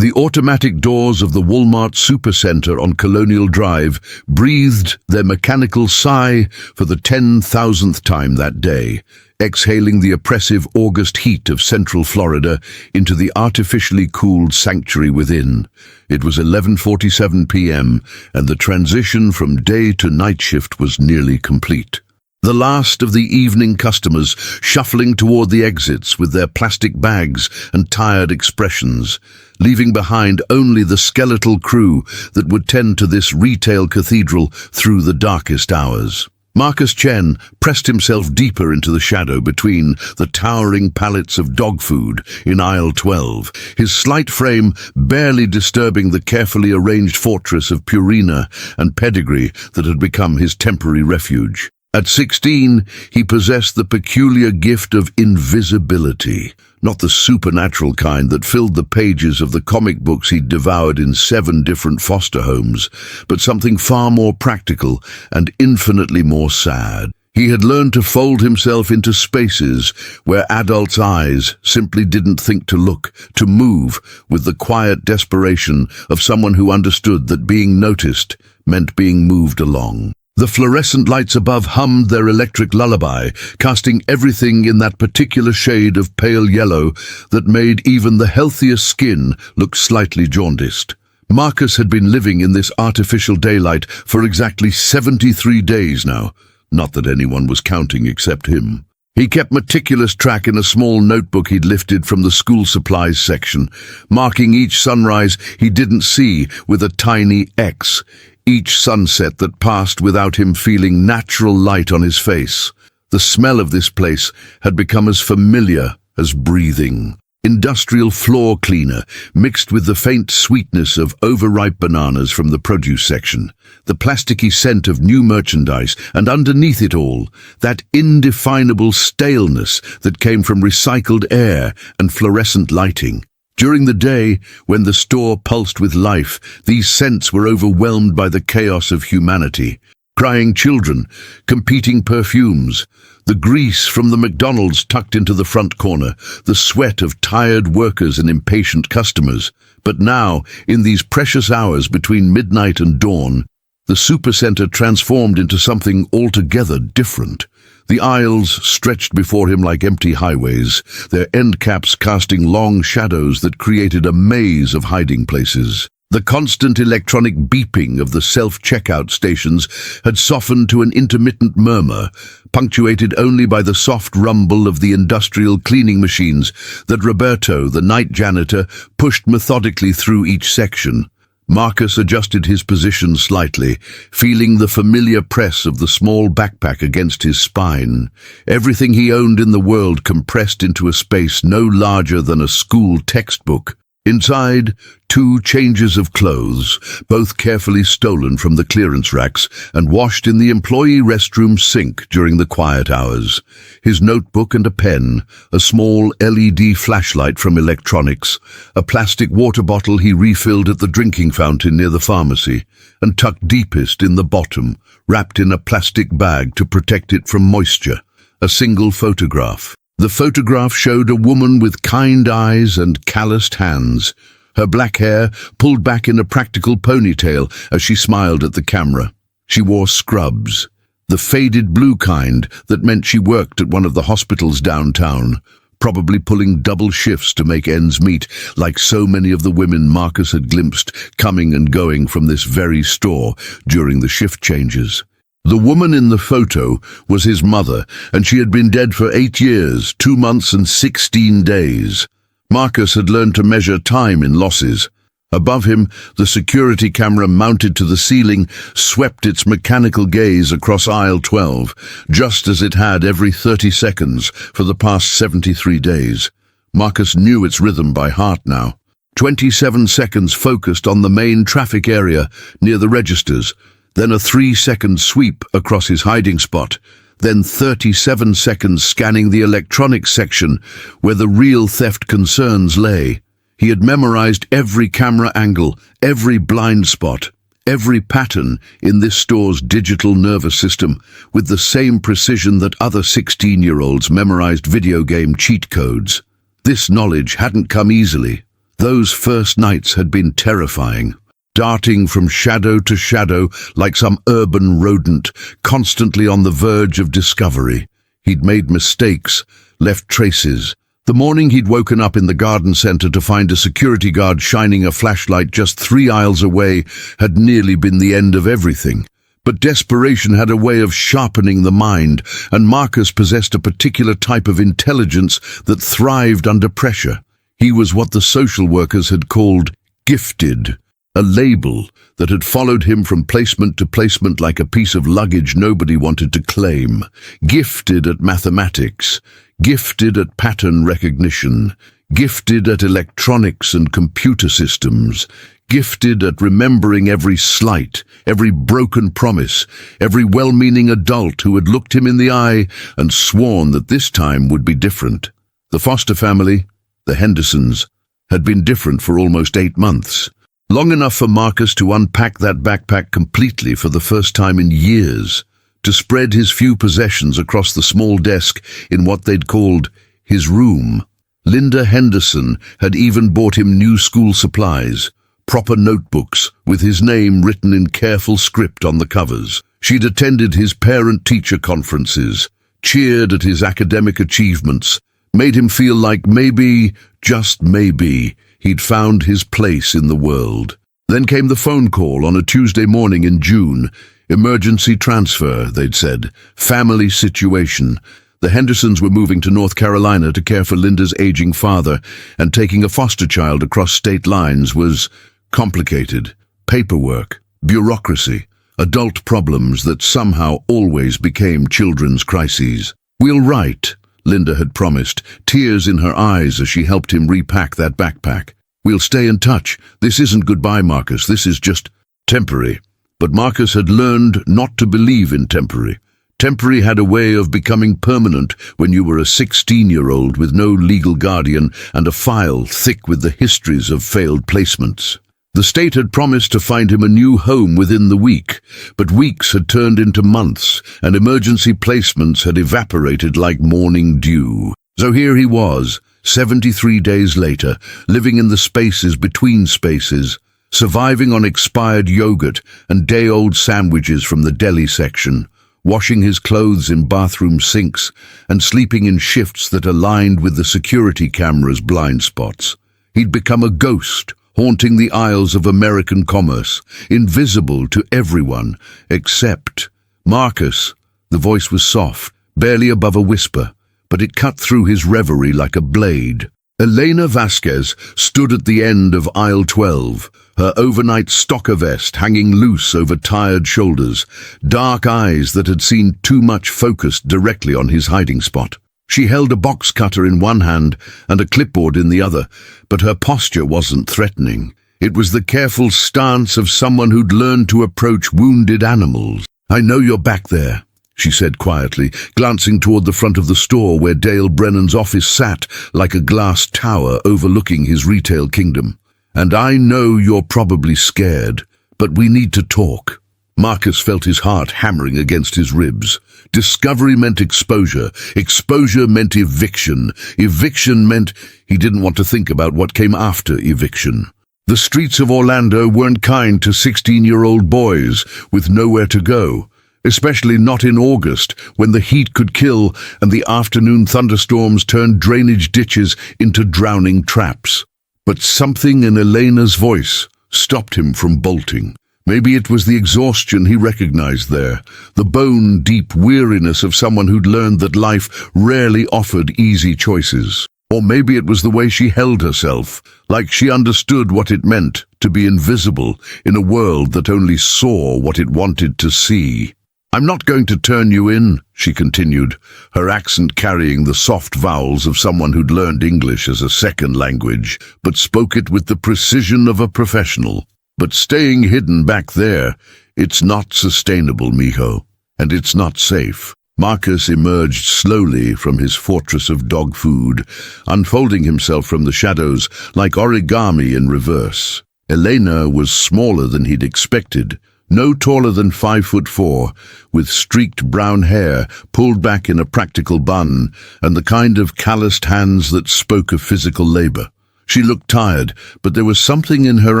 The automatic doors of the Walmart Supercenter on Colonial Drive breathed their mechanical sigh for the 10,000th time that day, exhaling the oppressive August heat of central Florida into the artificially cooled sanctuary within. It was 11:47 p.m., and the transition from day to night shift was nearly complete. The last of the evening customers shuffling toward the exits with their plastic bags and tired expressions, leaving behind only the skeletal crew that would tend to this retail cathedral through the darkest hours. Marcus Chen pressed himself deeper into the shadow between the towering pallets of dog food in aisle 12, his slight frame barely disturbing the carefully arranged fortress of Purina and pedigree that had become his temporary refuge. At 16, he possessed the peculiar gift of invisibility, not the supernatural kind that filled the pages of the comic books he'd devoured in 7 different foster homes, but something far more practical and infinitely more sad. He had learned to fold himself into spaces where adults' eyes simply didn't think to look, to move with the quiet desperation of someone who understood that being noticed meant being moved along. The fluorescent lights above hummed their electric lullaby, casting everything in that particular shade of pale yellow that made even the healthiest skin look slightly jaundiced. Marcus had been living in this artificial daylight for exactly 73 days now, not that anyone was counting except him. He kept meticulous track in a small notebook he'd lifted from the school supplies section, marking each sunrise he didn't see with a tiny X, each sunset that passed without him feeling natural light on his face. The smell of this place had become as familiar as breathing. Industrial floor cleaner mixed with the faint sweetness of overripe bananas from the produce section, the plasticky scent of new merchandise, and underneath it all, that indefinable staleness that came from recycled air and fluorescent lighting. During the day, when the store pulsed with life, these scents were overwhelmed by the chaos of humanity. Crying children, competing perfumes, the grease from the McDonald's tucked into the front corner, the sweat of tired workers and impatient customers. But now, in these precious hours between midnight and dawn, the supercenter transformed into something altogether different. The aisles stretched before him like empty highways, their end caps casting long shadows that created a maze of hiding places. The constant electronic beeping of the self-checkout stations had softened to an intermittent murmur, punctuated only by the soft rumble of the industrial cleaning machines that Roberto, the night janitor, pushed methodically through each section. Marcus adjusted his position slightly, feeling the familiar press of the small backpack against his spine. Everything he owned in the world compressed into a space no larger than a school textbook. Inside, 2 changes of clothes, both carefully stolen from the clearance racks and washed in the employee restroom sink during the quiet hours. His notebook and a pen, a small LED flashlight from electronics, a plastic water bottle he refilled at the drinking fountain near the pharmacy, and tucked deepest in the bottom, wrapped in a plastic bag to protect it from moisture, a single photograph. The photograph showed a woman with kind eyes and calloused hands, her black hair pulled back in a practical ponytail as she smiled at the camera. She wore scrubs, the faded blue kind that meant she worked at one of the hospitals downtown, probably pulling double shifts to make ends meet, like so many of the women Marcus had glimpsed coming and going from this very store during the shift changes. The woman in the photo was his mother, and she had been dead for 8 years, 2 months and 16 days. Marcus had learned to measure time in losses. Above him, the security camera mounted to the ceiling swept its mechanical gaze across aisle 12, just as it had every 30 seconds for the past 73 days. Marcus knew its rhythm by heart now. 27 seconds focused on the main traffic area near the registers, then a 3-second sweep across his hiding spot, then 37 seconds scanning the electronics section where the real theft concerns lay. He had memorized every camera angle, every blind spot, every pattern in this store's digital nervous system with the same precision that other 16-year-olds memorized video game cheat codes. This knowledge hadn't come easily. Those first nights had been terrifying, darting from shadow to shadow like some urban rodent, constantly on the verge of discovery. He'd made mistakes, left traces. The morning he'd woken up in the garden center to find a security guard shining a flashlight just 3 aisles away had nearly been the end of everything. But desperation had a way of sharpening the mind, and Marcus possessed a particular type of intelligence that thrived under pressure. He was what the social workers had called gifted, a label that had followed him from placement to placement like a piece of luggage nobody wanted to claim. Gifted at mathematics, gifted at pattern recognition, gifted at electronics and computer systems, gifted at remembering every slight, every broken promise, every well-meaning adult who had looked him in the eye and sworn that this time would be different. The foster family, the Hendersons, had been different for almost 8 months. Long enough for Marcus to unpack that backpack completely for the first time in years, to spread his few possessions across the small desk in what they'd called his room. Linda Henderson had even bought him new school supplies, proper notebooks with his name written in careful script on the covers. She'd attended his parent-teacher conferences, cheered at his academic achievements, made him feel like maybe, just maybe, he'd found his place in the world. Then came the phone call on a Tuesday morning in June. Emergency transfer, they'd said. Family situation. The Hendersons were moving to North Carolina to care for Linda's aging father, and taking a foster child across state lines was complicated. Paperwork, bureaucracy, adult problems that somehow always became children's crises. "We'll write," Linda had promised, tears in her eyes as she helped him repack that backpack. "We'll stay in touch. This isn't goodbye, Marcus. This is just temporary." But Marcus had learned not to believe in temporary. Temporary had a way of becoming permanent when you were a 16-year-old with no legal guardian and a file thick with the histories of failed placements. The state had promised to find him a new home within the week, but weeks had turned into months, and emergency placements had evaporated like morning dew. So here he was, 73 days later, living in the spaces between spaces, surviving on expired yogurt and day-old sandwiches from the deli section, washing his clothes in bathroom sinks, and sleeping in shifts that aligned with the security camera's blind spots. He'd become a ghost, haunting the aisles of American commerce, invisible to everyone except Marcus. The voice was soft, barely above a whisper, but it cut through his reverie like a blade. Elena Vasquez stood at the end of aisle 12, her overnight stocker vest hanging loose over tired shoulders, dark eyes that had seen too much focused directly on his hiding spot. She held a box cutter in one hand and a clipboard in the other, but her posture wasn't threatening. It was the careful stance of someone who'd learned to approach wounded animals. "I know you're back there," she said quietly, glancing toward the front of the store where Dale Brennan's office sat like a glass tower overlooking his retail kingdom. "And I know you're probably scared, but we need to talk." Marcus felt his heart hammering against his ribs. Discovery meant exposure. Exposure meant eviction. Eviction meant he didn't want to think about what came after eviction. The streets of Orlando weren't kind to 16-year-old boys with nowhere to go, especially not in August when the heat could kill and the afternoon thunderstorms turned drainage ditches into drowning traps. But something in Elena's voice stopped him from bolting. Maybe it was the exhaustion he recognized there, the bone-deep weariness of someone who'd learned that life rarely offered easy choices. Or maybe it was the way she held herself, like she understood what it meant to be invisible in a world that only saw what it wanted to see. "I'm not going to turn you in," she continued, her accent carrying the soft vowels of someone who'd learned English as a second language, but spoke it with the precision of a professional. "But staying hidden back there, it's not sustainable, mijo, and it's not safe." Marcus emerged slowly from his fortress of dog food, unfolding himself from the shadows like origami in reverse. Elena was smaller than he'd expected, no taller than 5'4", with streaked brown hair pulled back in a practical bun, and the kind of calloused hands that spoke of physical labor. She looked tired, but there was something in her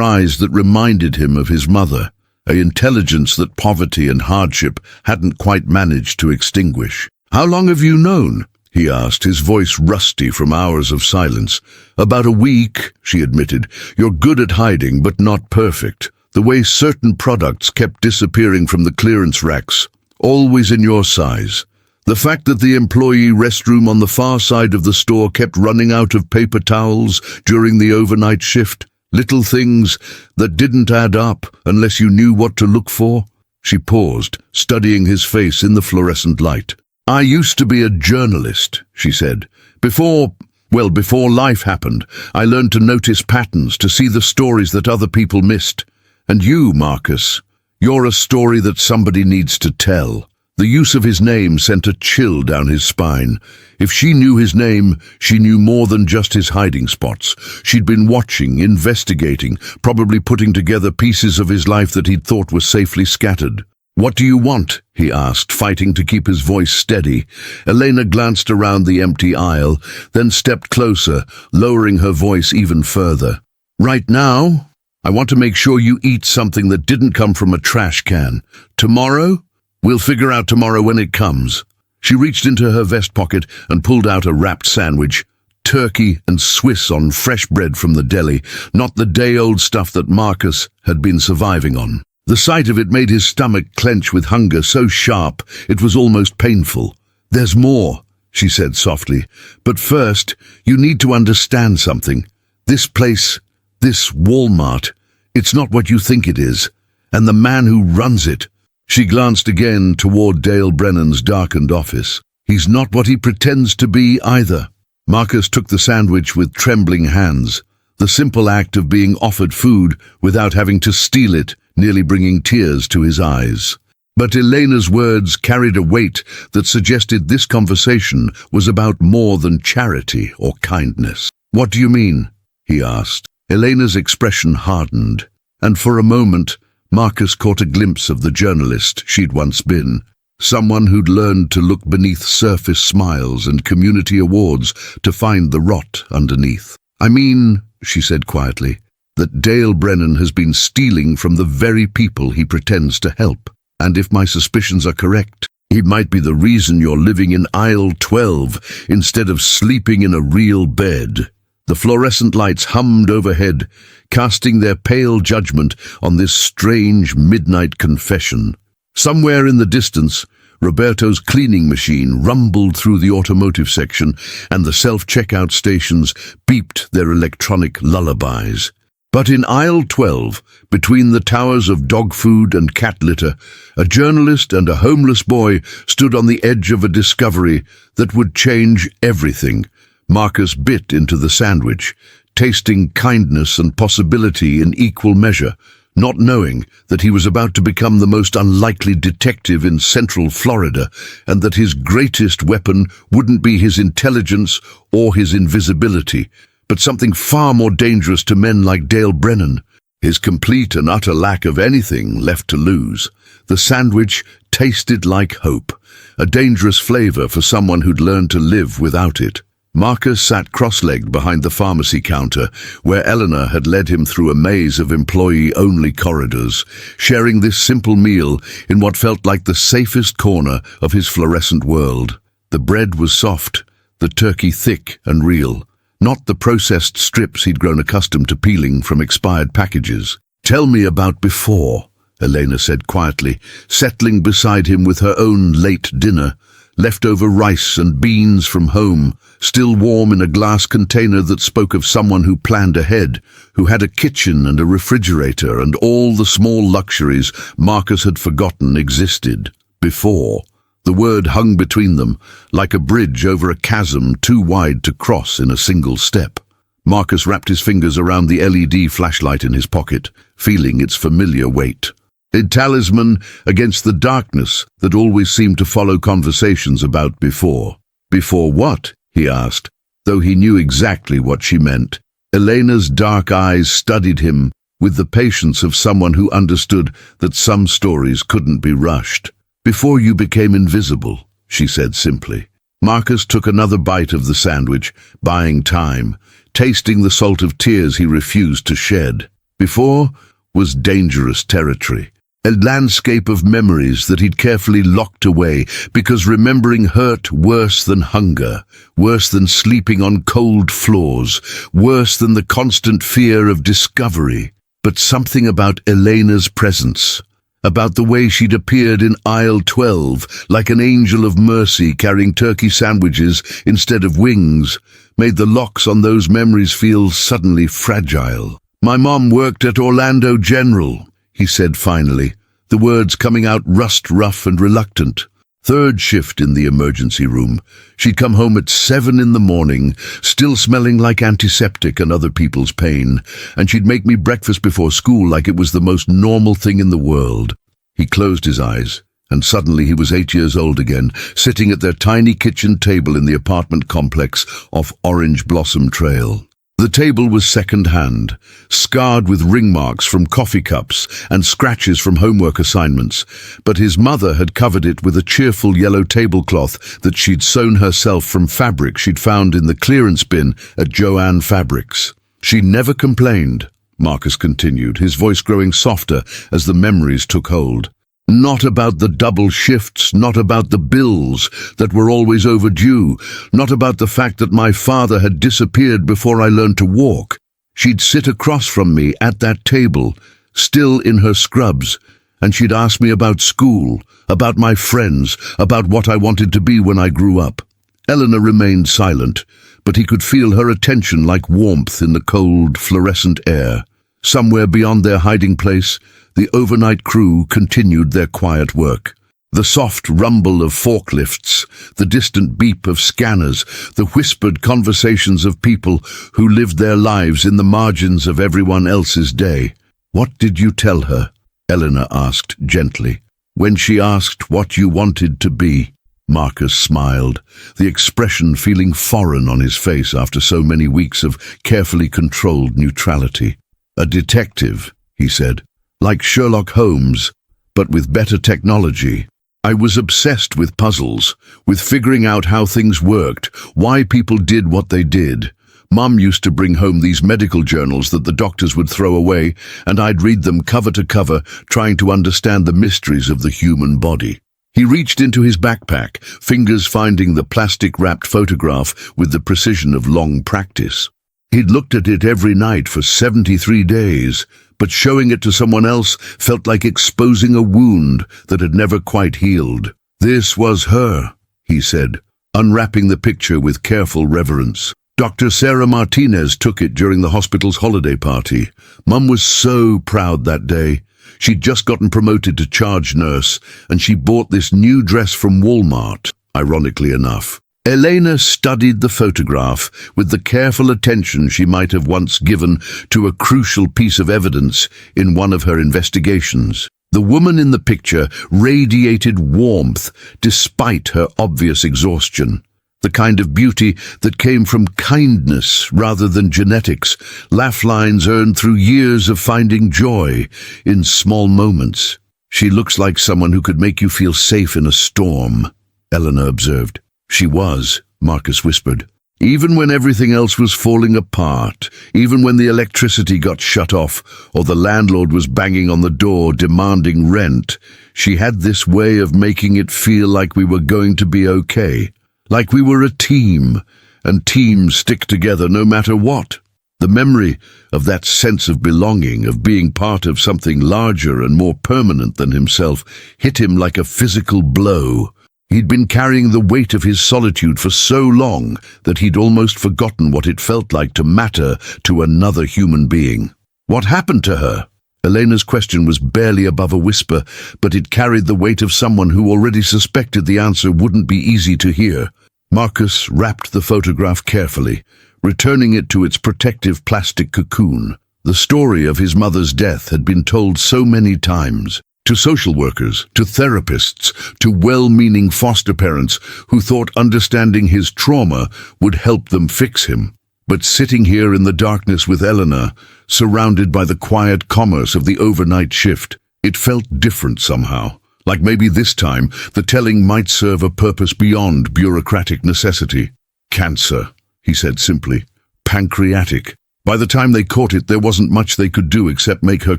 eyes that reminded him of his mother, an intelligence that poverty and hardship hadn't quite managed to extinguish. "How long have you known?" he asked, his voice rusty from hours of silence. "About a week," she admitted. "You're good at hiding, but not perfect. The way certain products kept disappearing from the clearance racks, always in your size. The fact that the employee restroom on the far side of the store kept running out of paper towels during the overnight shift. Little things that didn't add up unless you knew what to look for." She paused, studying his face in the fluorescent light. "I used to be a journalist," she said. Before life happened, I learned to notice patterns, to see the stories that other people missed. And you, Marcus, you're a story that somebody needs to tell." The use of his name sent a chill down his spine. If she knew his name, she knew more than just his hiding spots. She'd been watching, investigating, probably putting together pieces of his life that he'd thought were safely scattered. "What do you want?" he asked, fighting to keep his voice steady. Elena glanced around the empty aisle, then stepped closer, lowering her voice even further. "Right now, I want to make sure you eat something that didn't come from a trash can. Tomorrow? We'll figure out tomorrow when it comes." She reached into her vest pocket and pulled out a wrapped sandwich. Turkey and Swiss on fresh bread from the deli, not the day-old stuff that Marcus had been surviving on. The sight of it made his stomach clench with hunger so sharp it was almost painful. "There's more," she said softly. "But first, you need to understand something. This place, this Walmart, it's not what you think it is. And the man who runs it—" She glanced again toward Dale Brennan's darkened office. "He's not what he pretends to be either." Marcus took the sandwich with trembling hands. The simple act of being offered food without having to steal it nearly bringing tears to his eyes. But Elena's words carried a weight that suggested this conversation was about more than charity or kindness. "What do you mean?" he asked. Elena's expression hardened, and for a moment Marcus caught a glimpse of the journalist she'd once been, someone who'd learned to look beneath surface smiles and community awards to find the rot underneath. "I mean," she said quietly, "that Dale Brennan has been stealing from the very people he pretends to help. And if my suspicions are correct, he might be the reason you're living in aisle 12 instead of sleeping in a real bed." The fluorescent lights hummed overhead, casting their pale judgment on this strange midnight confession. Somewhere in the distance, Roberto's cleaning machine rumbled through the automotive section, and the self-checkout stations beeped their electronic lullabies. But in aisle 12, between the towers of dog food and cat litter, a journalist and a homeless boy stood on the edge of a discovery that would change everything. Marcus bit into the sandwich, tasting kindness and possibility in equal measure, not knowing that he was about to become the most unlikely detective in Central Florida, and that his greatest weapon wouldn't be his intelligence or his invisibility, but something far more dangerous to men like Dale Brennan: his complete and utter lack of anything left to lose. The sandwich tasted like hope, a dangerous flavor for someone who'd learned to live without it. Marcus sat cross-legged behind the pharmacy counter, where Eleanor had led him through a maze of employee-only corridors, sharing this simple meal in what felt like the safest corner of his fluorescent world. The bread was soft, the turkey thick and real, not the processed strips he'd grown accustomed to peeling from expired packages. "Tell me about before," Elena said quietly, settling beside him with her own late dinner. Leftover rice and beans from home, still warm in a glass container that spoke of someone who planned ahead, who had a kitchen and a refrigerator and all the small luxuries Marcus had forgotten existed. Before. The word hung between them, like a bridge over a chasm too wide to cross in a single step. Marcus wrapped his fingers around the LED flashlight in his pocket, feeling its familiar weight. A talisman against the darkness that always seemed to follow conversations about before. "Before what?" he asked, though he knew exactly what she meant. Elena's dark eyes studied him with the patience of someone who understood that some stories couldn't be rushed. "Before you became invisible," she said simply. Marcus took another bite of the sandwich, buying time, tasting the salt of tears he refused to shed. Before was dangerous territory, a landscape of memories that he'd carefully locked away because remembering hurt worse than hunger, worse than sleeping on cold floors, worse than the constant fear of discovery. But something about Elena's presence, about the way she'd appeared in aisle 12 like an angel of mercy carrying turkey sandwiches instead of wings, made the locks on those memories feel suddenly fragile. "My mom worked at Orlando General," he said finally, the words coming out rust-rough and reluctant. Third shift in the emergency room. She'd come home at 7 in the morning, still smelling like antiseptic and other people's pain, and she'd make me breakfast before school like it was the most normal thing in the world. He closed his eyes, and suddenly he was 8 years old again, sitting at their tiny kitchen table in the apartment complex off Orange Blossom Trail. The table was second-hand, scarred with ring marks from coffee cups and scratches from homework assignments, but his mother had covered it with a cheerful yellow tablecloth that she'd sewn herself from fabric she'd found in the clearance bin at Joanne Fabrics. "She never complained," Marcus continued, his voice growing softer as the memories took hold. "Not about the double shifts, not about the bills that were always overdue, not about the fact that my father had disappeared before I learned to walk. She'd sit across from me at that table, still in her scrubs, and she'd ask me about school, about my friends, about what I wanted to be when I grew up." Eleanor remained silent, but he could feel her attention like warmth in the cold, fluorescent air. Somewhere beyond their hiding place, the overnight crew continued their quiet work. The soft rumble of forklifts, the distant beep of scanners, the whispered conversations of people who lived their lives in the margins of everyone else's day. "What did you tell her?" Eleanor asked gently. "When she asked what you wanted to be?" Marcus smiled, the expression feeling foreign on his face after so many weeks of carefully controlled neutrality. "A detective," he said, "like Sherlock Holmes, but with better technology. I was obsessed with puzzles, with figuring out how things worked, why people did what they did. Mum used to bring home these medical journals that the doctors would throw away, and I'd read them cover to cover, trying to understand the mysteries of the human body." He reached into his backpack, fingers finding the plastic-wrapped photograph with the precision of long practice. He'd looked at it every night for 73 days, but showing it to someone else felt like exposing a wound that had never quite healed. "This was her," he said, unwrapping the picture with careful reverence. "Dr. Sarah Martinez took it during the hospital's holiday party. Mum was so proud that day. She'd just gotten promoted to charge nurse, and she bought this new dress from Walmart, ironically enough." Elena studied the photograph with the careful attention she might have once given to a crucial piece of evidence in one of her investigations. The woman in the picture radiated warmth despite her obvious exhaustion, the kind of beauty that came from kindness rather than genetics, laugh lines earned through years of finding joy in small moments. "She looks like someone who could make you feel safe in a storm," Eleanor observed. "She was," Marcus whispered. "Even when everything else was falling apart, even when the electricity got shut off or the landlord was banging on the door demanding rent, she had this way of making it feel like we were going to be okay, like we were a team, and teams stick together no matter what." The memory of that sense of belonging, of being part of something larger and more permanent than himself, hit him like a physical blow. He'd been carrying the weight of his solitude for so long that he'd almost forgotten what it felt like to matter to another human being. "What happened to her?" Elena's question was barely above a whisper, but it carried the weight of someone who already suspected the answer wouldn't be easy to hear. Marcus wrapped the photograph carefully, returning it to its protective plastic cocoon. The story of his mother's death had been told so many times. To social workers, to therapists, to well-meaning foster parents who thought understanding his trauma would help them fix him. But sitting here in the darkness with Eleanor, surrounded by the quiet commerce of the overnight shift, it felt different somehow, Like maybe this time, the telling might serve a purpose beyond bureaucratic necessity. Cancer, he said simply. Pancreatic. By the time they caught it, there wasn't much they could do except make her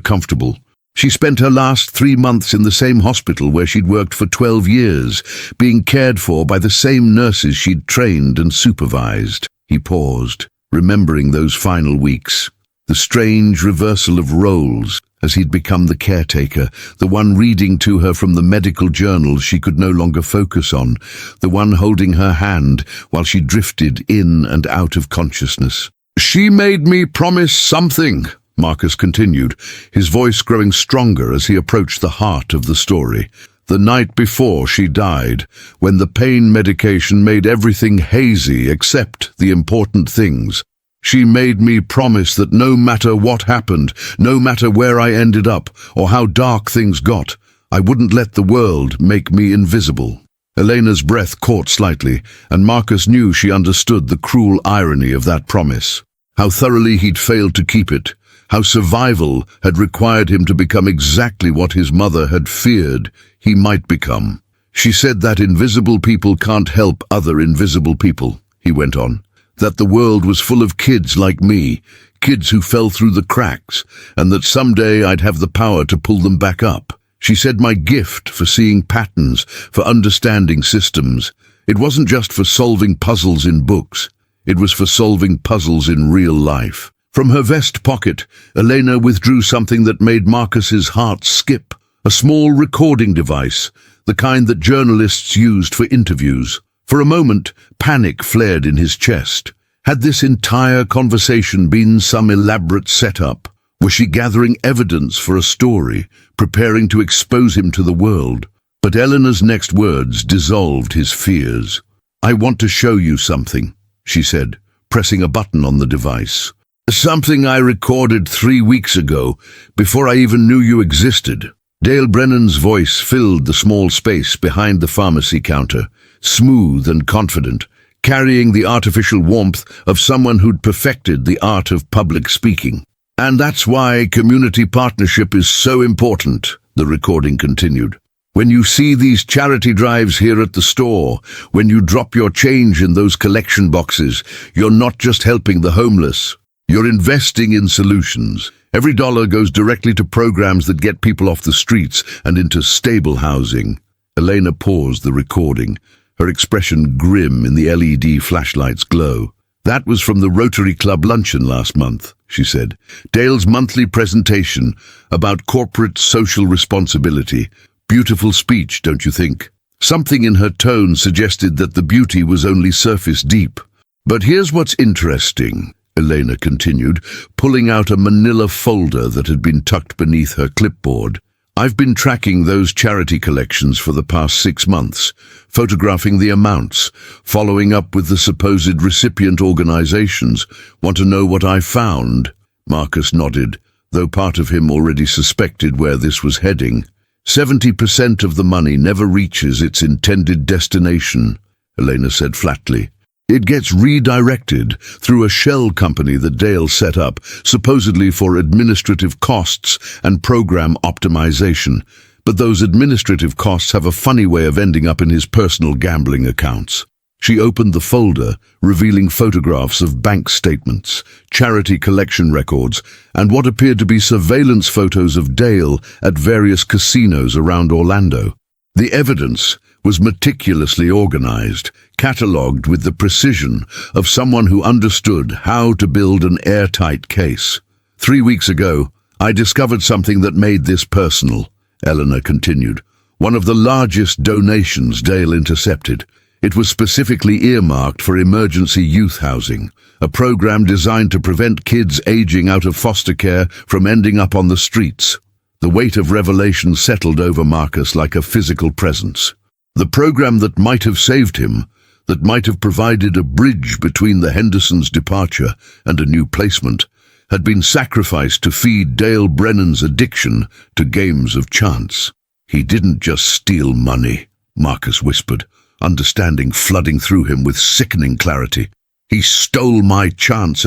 comfortable. She spent her last 3 months in the same hospital where she'd worked for 12 years, being cared for by the same nurses she'd trained and supervised. He paused, remembering those final weeks. The strange reversal of roles, as he'd become the caretaker, the one reading to her from the medical journals she could no longer focus on, the one holding her hand while she drifted in and out of consciousness. "She made me promise something," Marcus continued, his voice growing stronger as he approached the heart of the story. "The night before she died, when the pain medication made everything hazy except the important things. She made me promise that no matter what happened, no matter where I ended up, or how dark things got, I wouldn't let the world make me invisible." Elena's breath caught slightly, and Marcus knew she understood the cruel irony of that promise. How thoroughly he'd failed to keep it, how survival had required him to become exactly what his mother had feared he might become. "She said that invisible people can't help other invisible people," he went on. "That the world was full of kids like me, kids who fell through the cracks, and that someday I'd have the power to pull them back up. She said my gift for seeing patterns, for understanding systems, it wasn't just for solving puzzles in books, it was for solving puzzles in real life." From her vest pocket, Elena withdrew something that made Marcus's heart skip, a small recording device, the kind that journalists used for interviews. For a moment, panic flared in his chest. Had this entire conversation been some elaborate setup? Was she gathering evidence for a story, preparing to expose him to the world? But Elena's next words dissolved his fears. "I want to show you something," she said, pressing a button on the device. "Something I recorded 3 weeks ago, before I even knew you existed." Dale Brennan's voice filled the small space behind the pharmacy counter, smooth and confident, carrying the artificial warmth of someone who'd perfected the art of public speaking. "And that's why community partnership is so important," the recording continued. "When you see these charity drives here at the store, when you drop your change in those collection boxes, you're not just helping the homeless. You're investing in solutions. Every dollar goes directly to programs that get people off the streets and into stable housing." Elena paused the recording, her expression grim in the LED flashlight's glow. "That was from the Rotary Club luncheon last month," she said. "Dale's monthly presentation about corporate social responsibility. Beautiful speech, don't you think?" Something in her tone suggested that the beauty was only surface deep. "But here's what's interesting," Elena continued, pulling out a manila folder that had been tucked beneath her clipboard. "I've been tracking those charity collections for the past 6 months, photographing the amounts, following up with the supposed recipient organizations. Want to know what I found?" Marcus nodded, though part of him already suspected where this was heading. 70% of the money never reaches its intended destination," Elena said flatly. "It gets redirected through a shell company that Dale set up, supposedly for administrative costs and program optimization. But those administrative costs have a funny way of ending up in his personal gambling accounts." She opened the folder, revealing photographs of bank statements, charity collection records, and what appeared to be surveillance photos of Dale at various casinos around Orlando. The evidence was meticulously organized, catalogued with the precision of someone who understood how to build an airtight case. 3 weeks ago, I discovered something that made this personal," Eleanor continued. "One of the largest donations Dale intercepted. It was specifically earmarked for emergency youth housing, a program designed to prevent kids aging out of foster care from ending up on the streets." The weight of revelation settled over Marcus like a physical presence. The program that might have saved him, that might have provided a bridge between the Hendersons' departure and a new placement, had been sacrificed to feed Dale Brennan's addiction to games of chance. "He didn't just steal money," Marcus whispered, understanding flooding through him with sickening clarity. "He stole my chance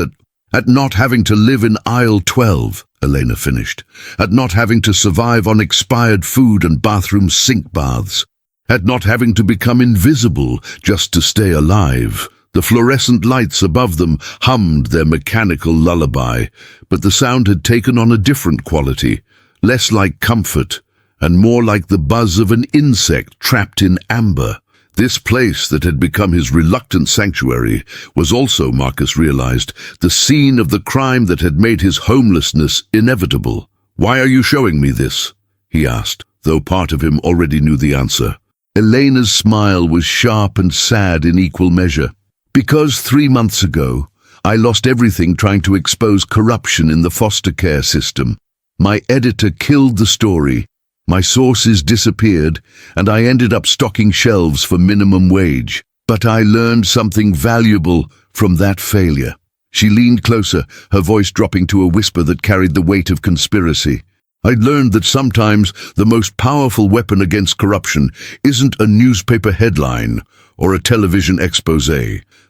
at not having to live in aisle 12. Elena finished, at not having to survive on expired food and bathroom sink baths, at not having to become invisible just to stay alive. The fluorescent lights above them hummed their mechanical lullaby, but the sound had taken on a different quality, less like comfort and more like the buzz of an insect trapped in amber. This place that had become his reluctant sanctuary was also, Marcus realized, the scene of the crime that had made his homelessness inevitable. "Why are you showing me this?" he asked, though part of him already knew the answer. Elena's smile was sharp and sad in equal measure. "Because 3 months ago, I lost everything trying to expose corruption in the foster care system. My editor killed the story. My sources disappeared, and I ended up stocking shelves for minimum wage. But I learned something valuable from that failure." She leaned closer, her voice dropping to a whisper that carried the weight of conspiracy. "I learned that sometimes the most powerful weapon against corruption isn't a newspaper headline or a television expose.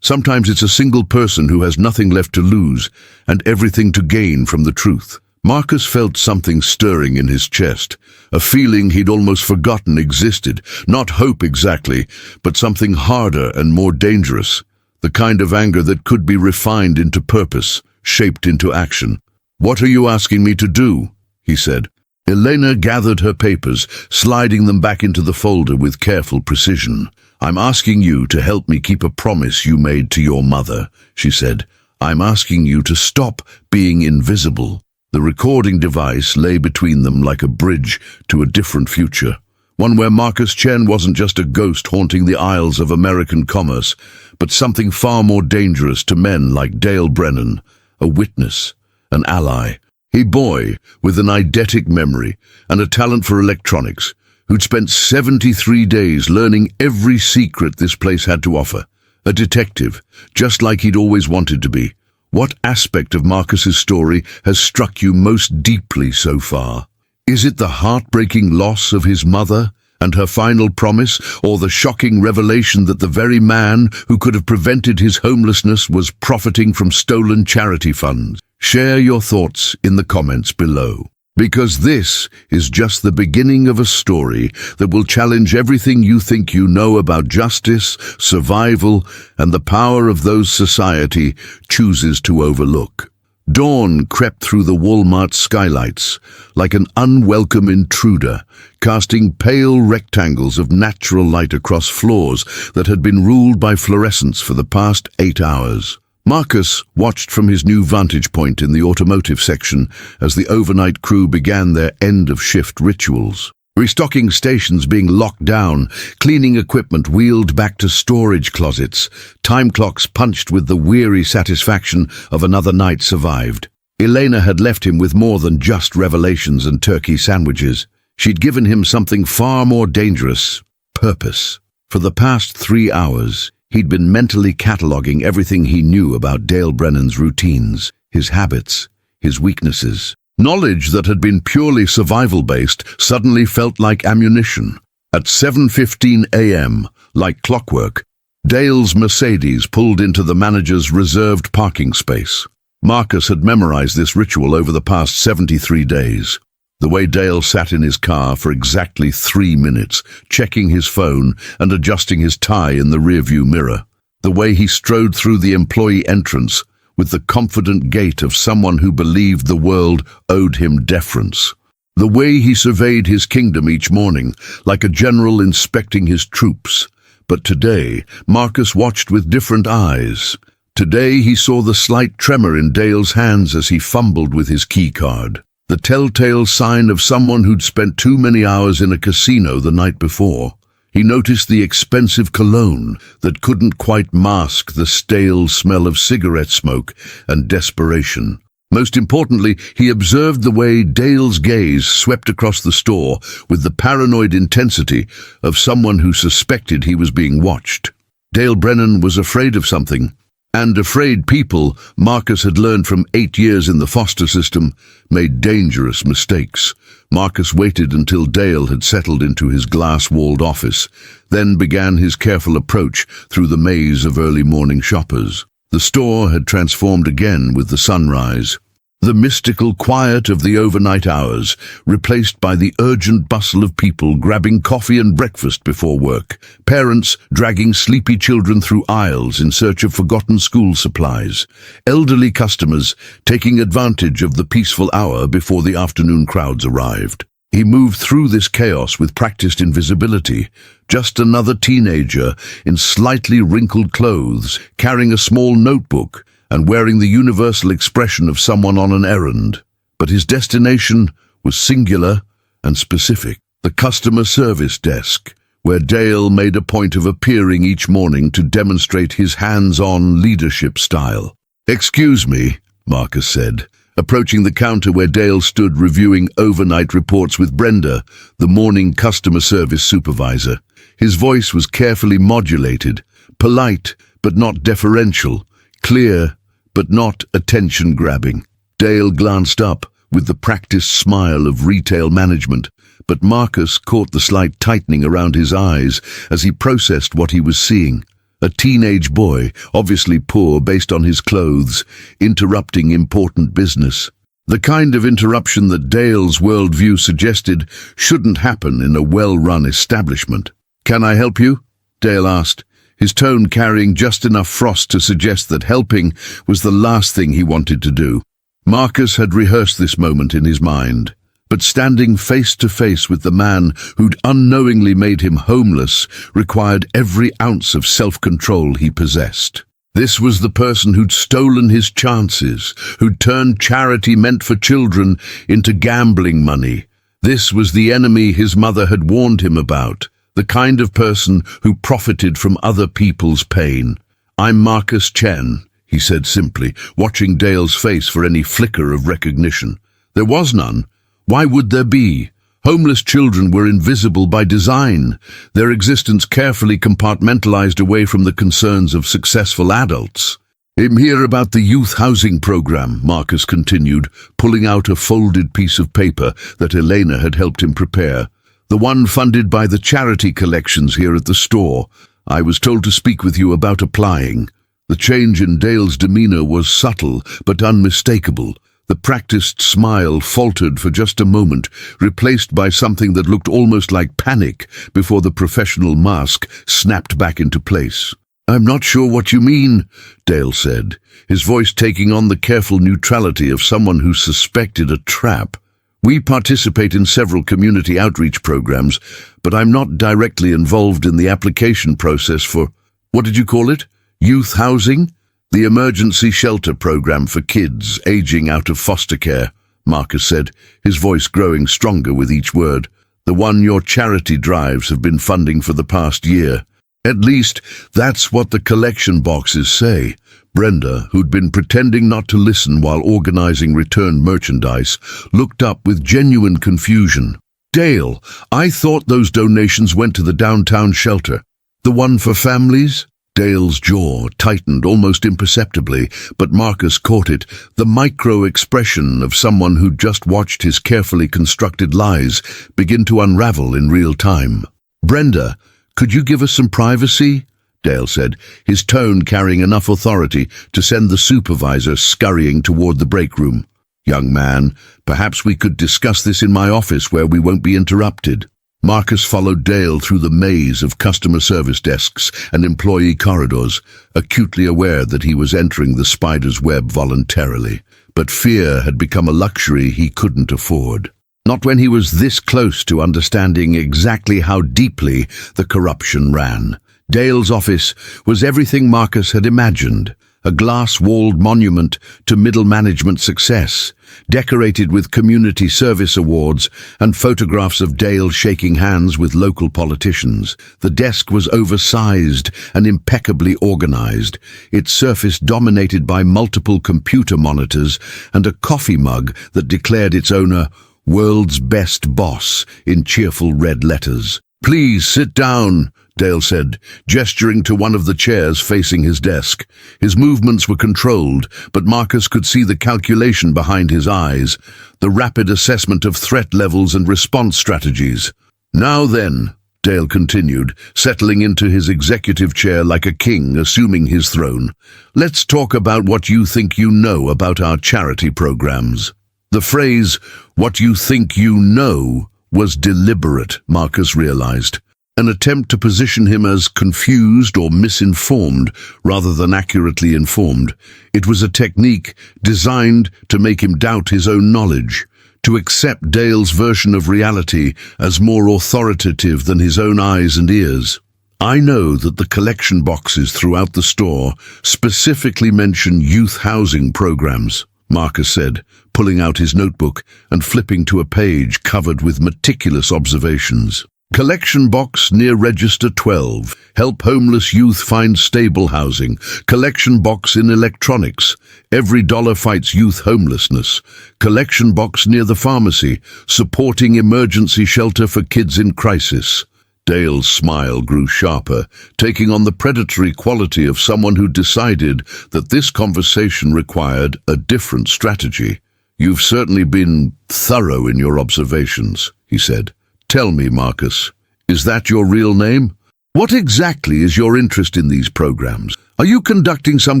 Sometimes it's a single person who has nothing left to lose and everything to gain from the truth." Marcus felt something stirring in his chest, a feeling he'd almost forgotten existed. Not hope exactly, but something harder and more dangerous. The kind of anger that could be refined into purpose, shaped into action. "What are you asking me to do?" he said. Elena gathered her papers, sliding them back into the folder with careful precision. "I'm asking you to help me keep a promise you made to your mother," she said. "I'm asking you to stop being invisible." The recording device lay between them like a bridge to a different future, one where Marcus Chen wasn't just a ghost haunting the aisles of American commerce, but something far more dangerous to men like Dale Brennan, a witness, an ally, a boy with an eidetic memory and a talent for electronics, who'd spent 73 days learning every secret this place had to offer. A detective, just like he'd always wanted to be. What aspect of Marcus's story has struck you most deeply so far? Is it the heartbreaking loss of his mother and her final promise, or the shocking revelation that the very man who could have prevented his homelessness was profiting from stolen charity funds? Share your thoughts in the comments below, because this is just the beginning of a story that will challenge everything you think you know about justice, survival, and the power of those society chooses to overlook. Dawn crept through the Walmart skylights like an unwelcome intruder, casting pale rectangles of natural light across floors that had been ruled by fluorescence for the past 8 hours. Marcus watched from his new vantage point in the automotive section as the overnight crew began their end-of-shift rituals. Restocking stations being locked down, cleaning equipment wheeled back to storage closets, time clocks punched with the weary satisfaction of another night survived. Elena had left him with more than just revelations and turkey sandwiches. She'd given him something far more dangerous: purpose. For the past 3 hours, he'd been mentally cataloging everything he knew about Dale Brennan's routines, his habits, his weaknesses. Knowledge that had been purely survival-based suddenly felt like ammunition. At 7:15 a.m., like clockwork, Dale's Mercedes pulled into the manager's reserved parking space. Marcus had memorized this ritual over the past 73 days. The way Dale sat in his car for exactly 3 minutes, checking his phone and adjusting his tie in the rearview mirror. The way he strode through the employee entrance with the confident gait of someone who believed the world owed him deference. The way he surveyed his kingdom each morning, like a general inspecting his troops. But today, Marcus watched with different eyes. Today he saw the slight tremor in Dale's hands as he fumbled with his keycard. The telltale sign of someone who'd spent too many hours in a casino the night before. He noticed the expensive cologne that couldn't quite mask the stale smell of cigarette smoke and desperation. Most importantly, he observed the way Dale's gaze swept across the store with the paranoid intensity of someone who suspected he was being watched. Dale Brennan was afraid of something. And afraid people, Marcus had learned from 8 years in the foster system, made dangerous mistakes. Marcus waited until Dale had settled into his glass-walled office, then began his careful approach through the maze of early morning shoppers. The store had transformed again with the sunrise. The mystical quiet of the overnight hours, replaced by the urgent bustle of people grabbing coffee and breakfast before work, parents dragging sleepy children through aisles in search of forgotten school supplies, elderly customers taking advantage of the peaceful hour before the afternoon crowds arrived. He moved through this chaos with practiced invisibility, just another teenager in slightly wrinkled clothes, carrying a small notebook and wearing the universal expression of someone on an errand. But his destination was singular and specific: the customer service desk, where Dale made a point of appearing each morning to demonstrate his hands-on leadership style. "Excuse me," Marcus said, approaching the counter where Dale stood reviewing overnight reports with Brenda, the morning customer service supervisor. His voice was carefully modulated, polite but not deferential, clear but not attention-grabbing. Dale glanced up with the practiced smile of retail management, but Marcus caught the slight tightening around his eyes as he processed what he was seeing. A teenage boy, obviously poor based on his clothes, interrupting important business. The kind of interruption that Dale's worldview suggested shouldn't happen in a well-run establishment. "Can I help you?" Dale asked, his tone carrying just enough frost to suggest that helping was the last thing he wanted to do. Marcus had rehearsed this moment in his mind, but standing face to face with the man who'd unknowingly made him homeless required every ounce of self-control he possessed. This was the person who'd stolen his chances, who'd turned charity meant for children into gambling money. This was the enemy his mother had warned him about, the kind of person who profited from other people's pain. "I'm Marcus Chen," he said simply, watching Dale's face for any flicker of recognition. There was none. Why would there be? Homeless children were invisible by design, their existence carefully compartmentalized away from the concerns of successful adults. "I'm here about the youth housing program," Marcus continued, pulling out a folded piece of paper that Elena had helped him prepare. "The one funded by the charity collections here at the store. I was told to speak with you about applying." The change in Dale's demeanor was subtle but unmistakable. The practiced smile faltered for just a moment, replaced by something that looked almost like panic before the professional mask snapped back into place. "I'm not sure what you mean," Dale said, his voice taking on the careful neutrality of someone who suspected a trap. "We participate in several community outreach programs, but I'm not directly involved in the application process for, what did you call it? Youth housing? The emergency shelter program for kids aging out of foster care," Marcus said, his voice growing stronger with each word. "The one your charity drives have been funding for the past year. At least, that's what the collection boxes say." Brenda, who'd been pretending not to listen while organizing returned merchandise, looked up with genuine confusion. "Dale, I thought those donations went to the downtown shelter. The one for families?" Dale's jaw tightened almost imperceptibly, but Marcus caught it, the micro-expression of someone who'd just watched his carefully constructed lies begin to unravel in real time. "Brenda, could you give us some privacy?" Dale said, his tone carrying enough authority to send the supervisor scurrying toward the break room. "Young man, perhaps we could discuss this in my office where we won't be interrupted." Marcus followed Dale through the maze of customer service desks and employee corridors, acutely aware that he was entering the spider's web voluntarily. But fear had become a luxury he couldn't afford. Not when he was this close to understanding exactly how deeply the corruption ran. Dale's office was everything Marcus had imagined, a glass-walled monument to middle management success, decorated with community service awards and photographs of Dale shaking hands with local politicians. The desk was oversized and impeccably organized, its surface dominated by multiple computer monitors and a coffee mug that declared its owner "World's Best Boss" in cheerful red letters. "Please sit down," Dale said, gesturing to one of the chairs facing his desk. His movements were controlled, but Marcus could see the calculation behind his eyes, the rapid assessment of threat levels and response strategies. "Now then," Dale continued, settling into his executive chair like a king assuming his throne. Let's talk about what you think you know about our charity programs. The phrase, "what you think you know," was deliberate, Marcus realized. An attempt to position him as confused or misinformed rather than accurately informed. It was a technique designed to make him doubt his own knowledge, to accept Dale's version of reality as more authoritative than his own eyes and ears. "I know that the collection boxes throughout the store specifically mention youth housing programs," Marcus said, pulling out his notebook and flipping to a page covered with meticulous observations. "Collection box near register 12. Help homeless youth find stable housing. Collection box in electronics. Every dollar fights youth homelessness. Collection box near the pharmacy. Supporting emergency shelter for kids in crisis." Dale's smile grew sharper, taking on the predatory quality of someone who decided that this conversation required a different strategy. "You've certainly been thorough in your observations," he said. "Tell me, Marcus, is that your real name? What exactly is your interest in these programs? Are you conducting some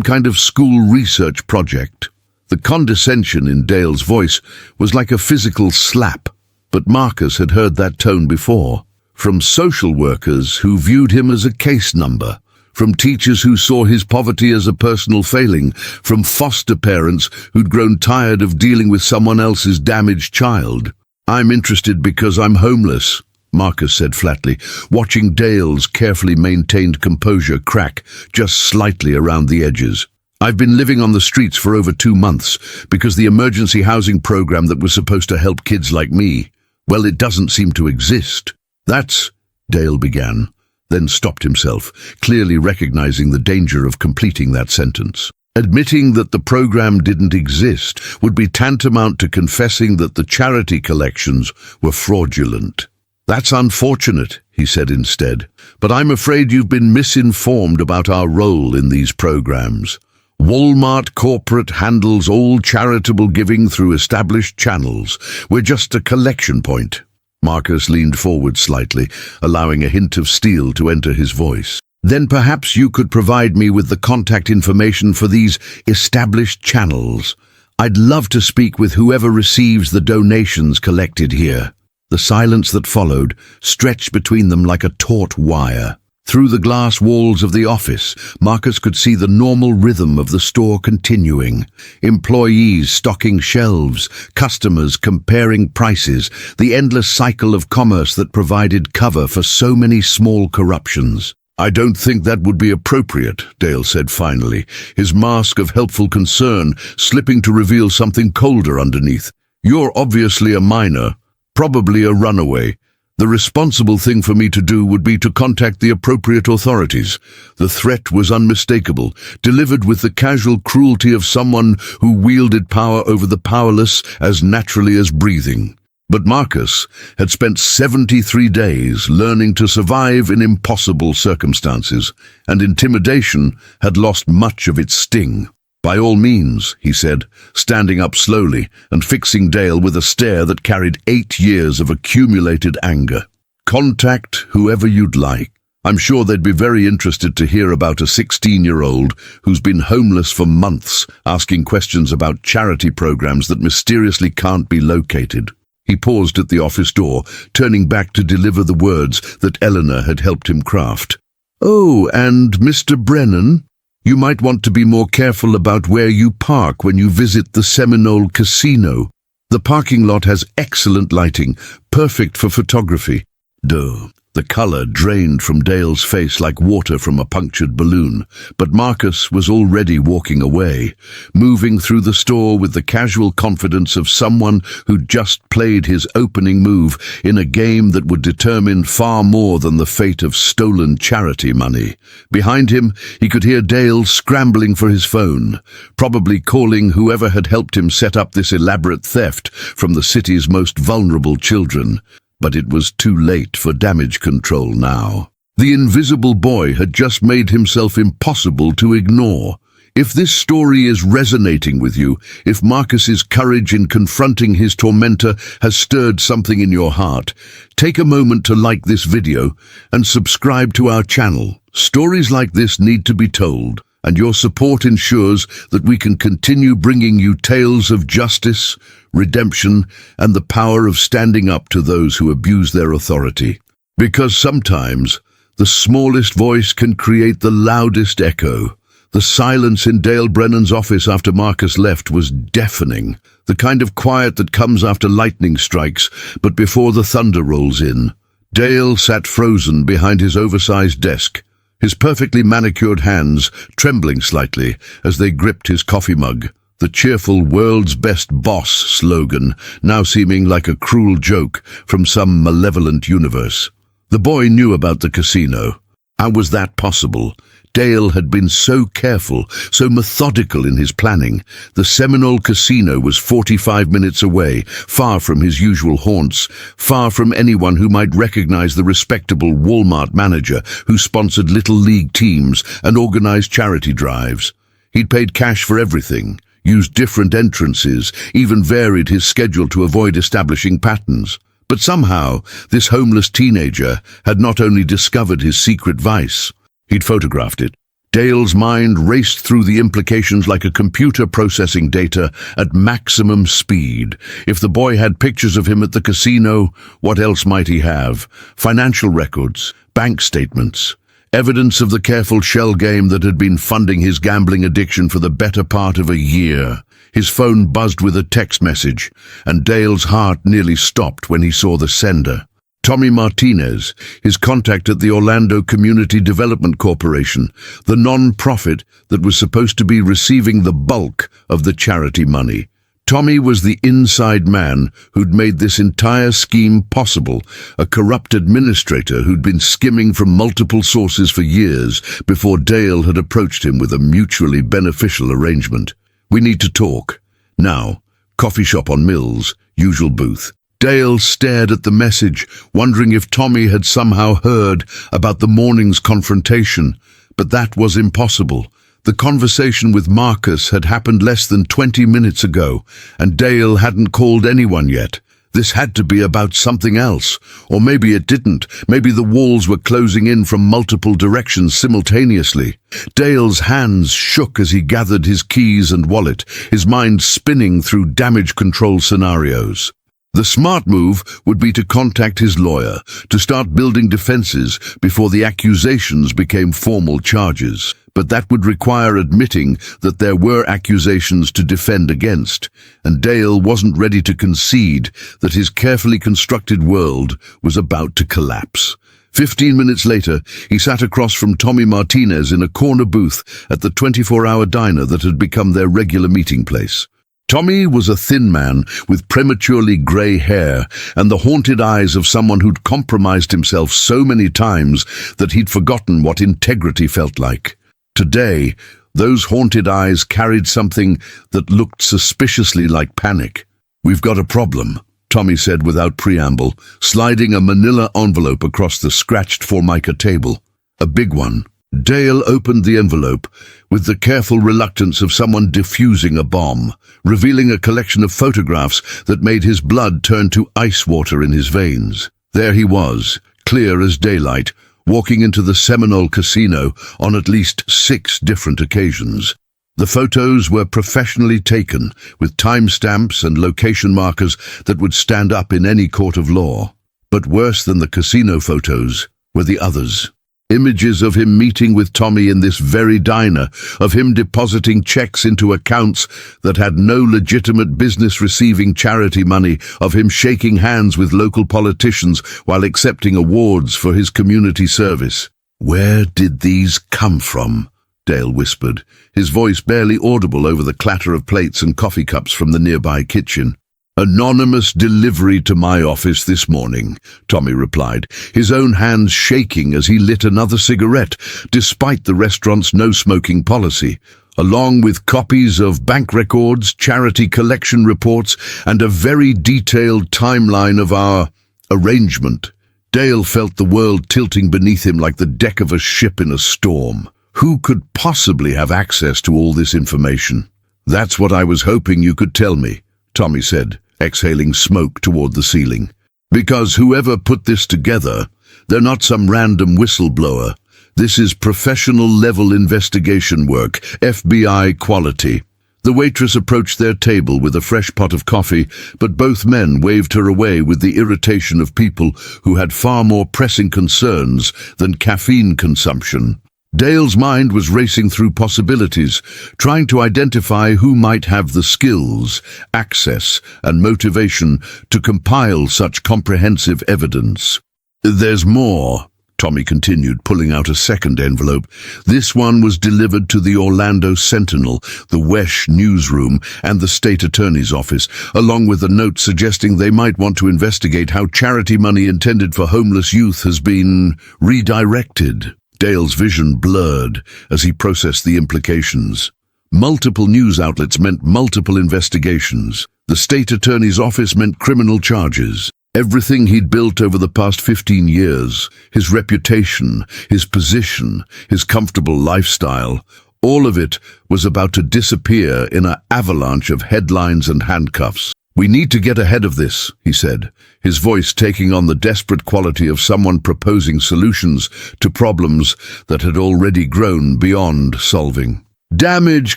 kind of school research project?" The condescension in Dale's voice was like a physical slap, but Marcus had heard that tone before. From social workers who viewed him as a case number, from teachers who saw his poverty as a personal failing, from foster parents who'd grown tired of dealing with someone else's damaged child. "I'm interested because I'm homeless," Marcus said flatly, watching Dale's carefully maintained composure crack just slightly around the edges. "I've been living on the streets for over 2 months because the emergency housing program that was supposed to help kids like me, well, it doesn't seem to exist." "That's," Dale began, then stopped himself, clearly recognizing the danger of completing that sentence. Admitting that the program didn't exist would be tantamount to confessing that the charity collections were fraudulent. "That's unfortunate," he said instead, "but I'm afraid you've been misinformed about our role in these programs. Walmart Corporate handles all charitable giving through established channels. We're just a collection point." Marcus leaned forward slightly, allowing a hint of steel to enter his voice. "Then perhaps you could provide me with the contact information for these established channels. I'd love to speak with whoever receives the donations collected here." The silence that followed stretched between them like a taut wire. Through the glass walls of the office, Marcus could see the normal rhythm of the store continuing. Employees stocking shelves, customers comparing prices, the endless cycle of commerce that provided cover for so many small corruptions. "I don't think that would be appropriate," Dale said finally, his mask of helpful concern slipping to reveal something colder underneath. "You're obviously a minor, probably a runaway. The responsible thing for me to do would be to contact the appropriate authorities." The threat was unmistakable, delivered with the casual cruelty of someone who wielded power over the powerless as naturally as breathing. But Marcus had spent 73 days learning to survive in impossible circumstances, and intimidation had lost much of its sting. "By all means," he said, standing up slowly and fixing Dale with a stare that carried 8 years of accumulated anger. "Contact whoever you'd like. I'm sure they'd be very interested to hear about a 16-year-old who's been homeless for months, asking questions about charity programs that mysteriously can't be located." He paused at the office door, turning back to deliver the words that Eleanor had helped him craft. "Oh, and Mr. Brennan, you might want to be more careful about where you park when you visit the Seminole Casino. The parking lot has excellent lighting, perfect for photography." Duh. The color drained from Dale's face like water from a punctured balloon, but Marcus was already walking away, moving through the store with the casual confidence of someone who'd just played his opening move in a game that would determine far more than the fate of stolen charity money. Behind him, he could hear Dale scrambling for his phone, probably calling whoever had helped him set up this elaborate theft from the city's most vulnerable children. But it was too late for damage control now. The invisible boy had just made himself impossible to ignore. If this story is resonating with you, if Marcus's courage in confronting his tormentor has stirred something in your heart, take a moment to like this video and subscribe to our channel. Stories like this need to be told, and your support ensures that we can continue bringing you tales of justice, redemption, and the power of standing up to those who abuse their authority. Because sometimes, the smallest voice can create the loudest echo. The silence in Dale Brennan's office after Marcus left was deafening, the kind of quiet that comes after lightning strikes, but before the thunder rolls in. Dale sat frozen behind his oversized desk, his perfectly manicured hands trembling slightly as they gripped his coffee mug, the cheerful "World's Best Boss" slogan now seeming like a cruel joke from some malevolent universe. The boy knew about the casino. How was that possible? Dale had been so careful, so methodical in his planning. The Seminole Casino was 45 minutes away, far from his usual haunts, far from anyone who might recognize the respectable Walmart manager who sponsored little league teams and organized charity drives. He'd paid cash for everything, used different entrances, even varied his schedule to avoid establishing patterns. But somehow, this homeless teenager had not only discovered his secret vice, he'd photographed it. Dale's mind raced through the implications like a computer processing data at maximum speed. If the boy had pictures of him at the casino, what else might he have? Financial records, bank statements, evidence of the careful shell game that had been funding his gambling addiction for the better part of a year. His phone buzzed with a text message, and Dale's heart nearly stopped when he saw the sender. Tommy Martinez, his contact at the Orlando Community Development Corporation, the non-profit that was supposed to be receiving the bulk of the charity money. Tommy was the inside man who'd made this entire scheme possible, a corrupt administrator who'd been skimming from multiple sources for years before Dale had approached him with a mutually beneficial arrangement. "We need to talk. Now." Coffee shop on Mills, usual booth. Dale stared at the message, wondering if Tommy had somehow heard about the morning's confrontation, but that was impossible. The conversation with Marcus had happened less than 20 minutes ago, and Dale hadn't called anyone yet. This had to be about something else, or maybe it didn't. Maybe the walls were closing in from multiple directions simultaneously. Dale's hands shook as he gathered his keys and wallet, his mind spinning through damage control scenarios. The smart move would be to contact his lawyer, to start building defenses before the accusations became formal charges. But that would require admitting that there were accusations to defend against, and Dale wasn't ready to concede that his carefully constructed world was about to collapse. 15 minutes later, he sat across from Tommy Martinez in a corner booth at the 24-hour diner that had become their regular meeting place. Tommy was a thin man with prematurely grey hair and the haunted eyes of someone who'd compromised himself so many times that he'd forgotten what integrity felt like. Today, those haunted eyes carried something that looked suspiciously like panic. "We've got a problem," Tommy said without preamble, sliding a manila envelope across the scratched Formica table. A big one. Dale opened the envelope with the careful reluctance of someone defusing a bomb, revealing a collection of photographs that made his blood turn to ice water in his veins. There he was, clear as daylight, walking into the Seminole Casino on at least 6 different occasions. The photos were professionally taken, with timestamps and location markers that would stand up in any court of law. But worse than the casino photos were the others. Images of him meeting with Tommy in this very diner, of him depositing checks into accounts that had no legitimate business receiving charity money, of him shaking hands with local politicians while accepting awards for his community service. "Where did these come from?" Dale whispered, his voice barely audible over the clatter of plates and coffee cups from the nearby kitchen. "Anonymous delivery to my office this morning," Tommy replied, his own hands shaking as he lit another cigarette, despite the restaurant's no-smoking policy, along with copies of bank records, charity collection reports, and a very detailed timeline of our arrangement. Dale felt the world tilting beneath him like the deck of a ship in a storm. Who could possibly have access to all this information? That's what I was hoping you could tell me, Tommy said, exhaling smoke toward the ceiling. Because whoever put this together, they're not some random whistleblower. This is professional-level investigation work, FBI quality. The waitress approached their table with a fresh pot of coffee, but both men waved her away with the irritation of people who had far more pressing concerns than caffeine consumption. Dale's mind was racing through possibilities, trying to identify who might have the skills, access, and motivation to compile such comprehensive evidence. There's more, Tommy continued, pulling out a second envelope. This one was delivered to the Orlando Sentinel, the Wesh newsroom, and the state attorney's office, along with a note suggesting they might want to investigate how charity money intended for homeless youth has been redirected. Dale's vision blurred as he processed the implications. Multiple news outlets meant multiple investigations. The state attorney's office meant criminal charges. Everything he'd built over the past 15 years, his reputation, his position, his comfortable lifestyle, all of it was about to disappear in an avalanche of headlines and handcuffs. "We need to get ahead of this," he said, his voice taking on the desperate quality of someone proposing solutions to problems that had already grown beyond solving. Damage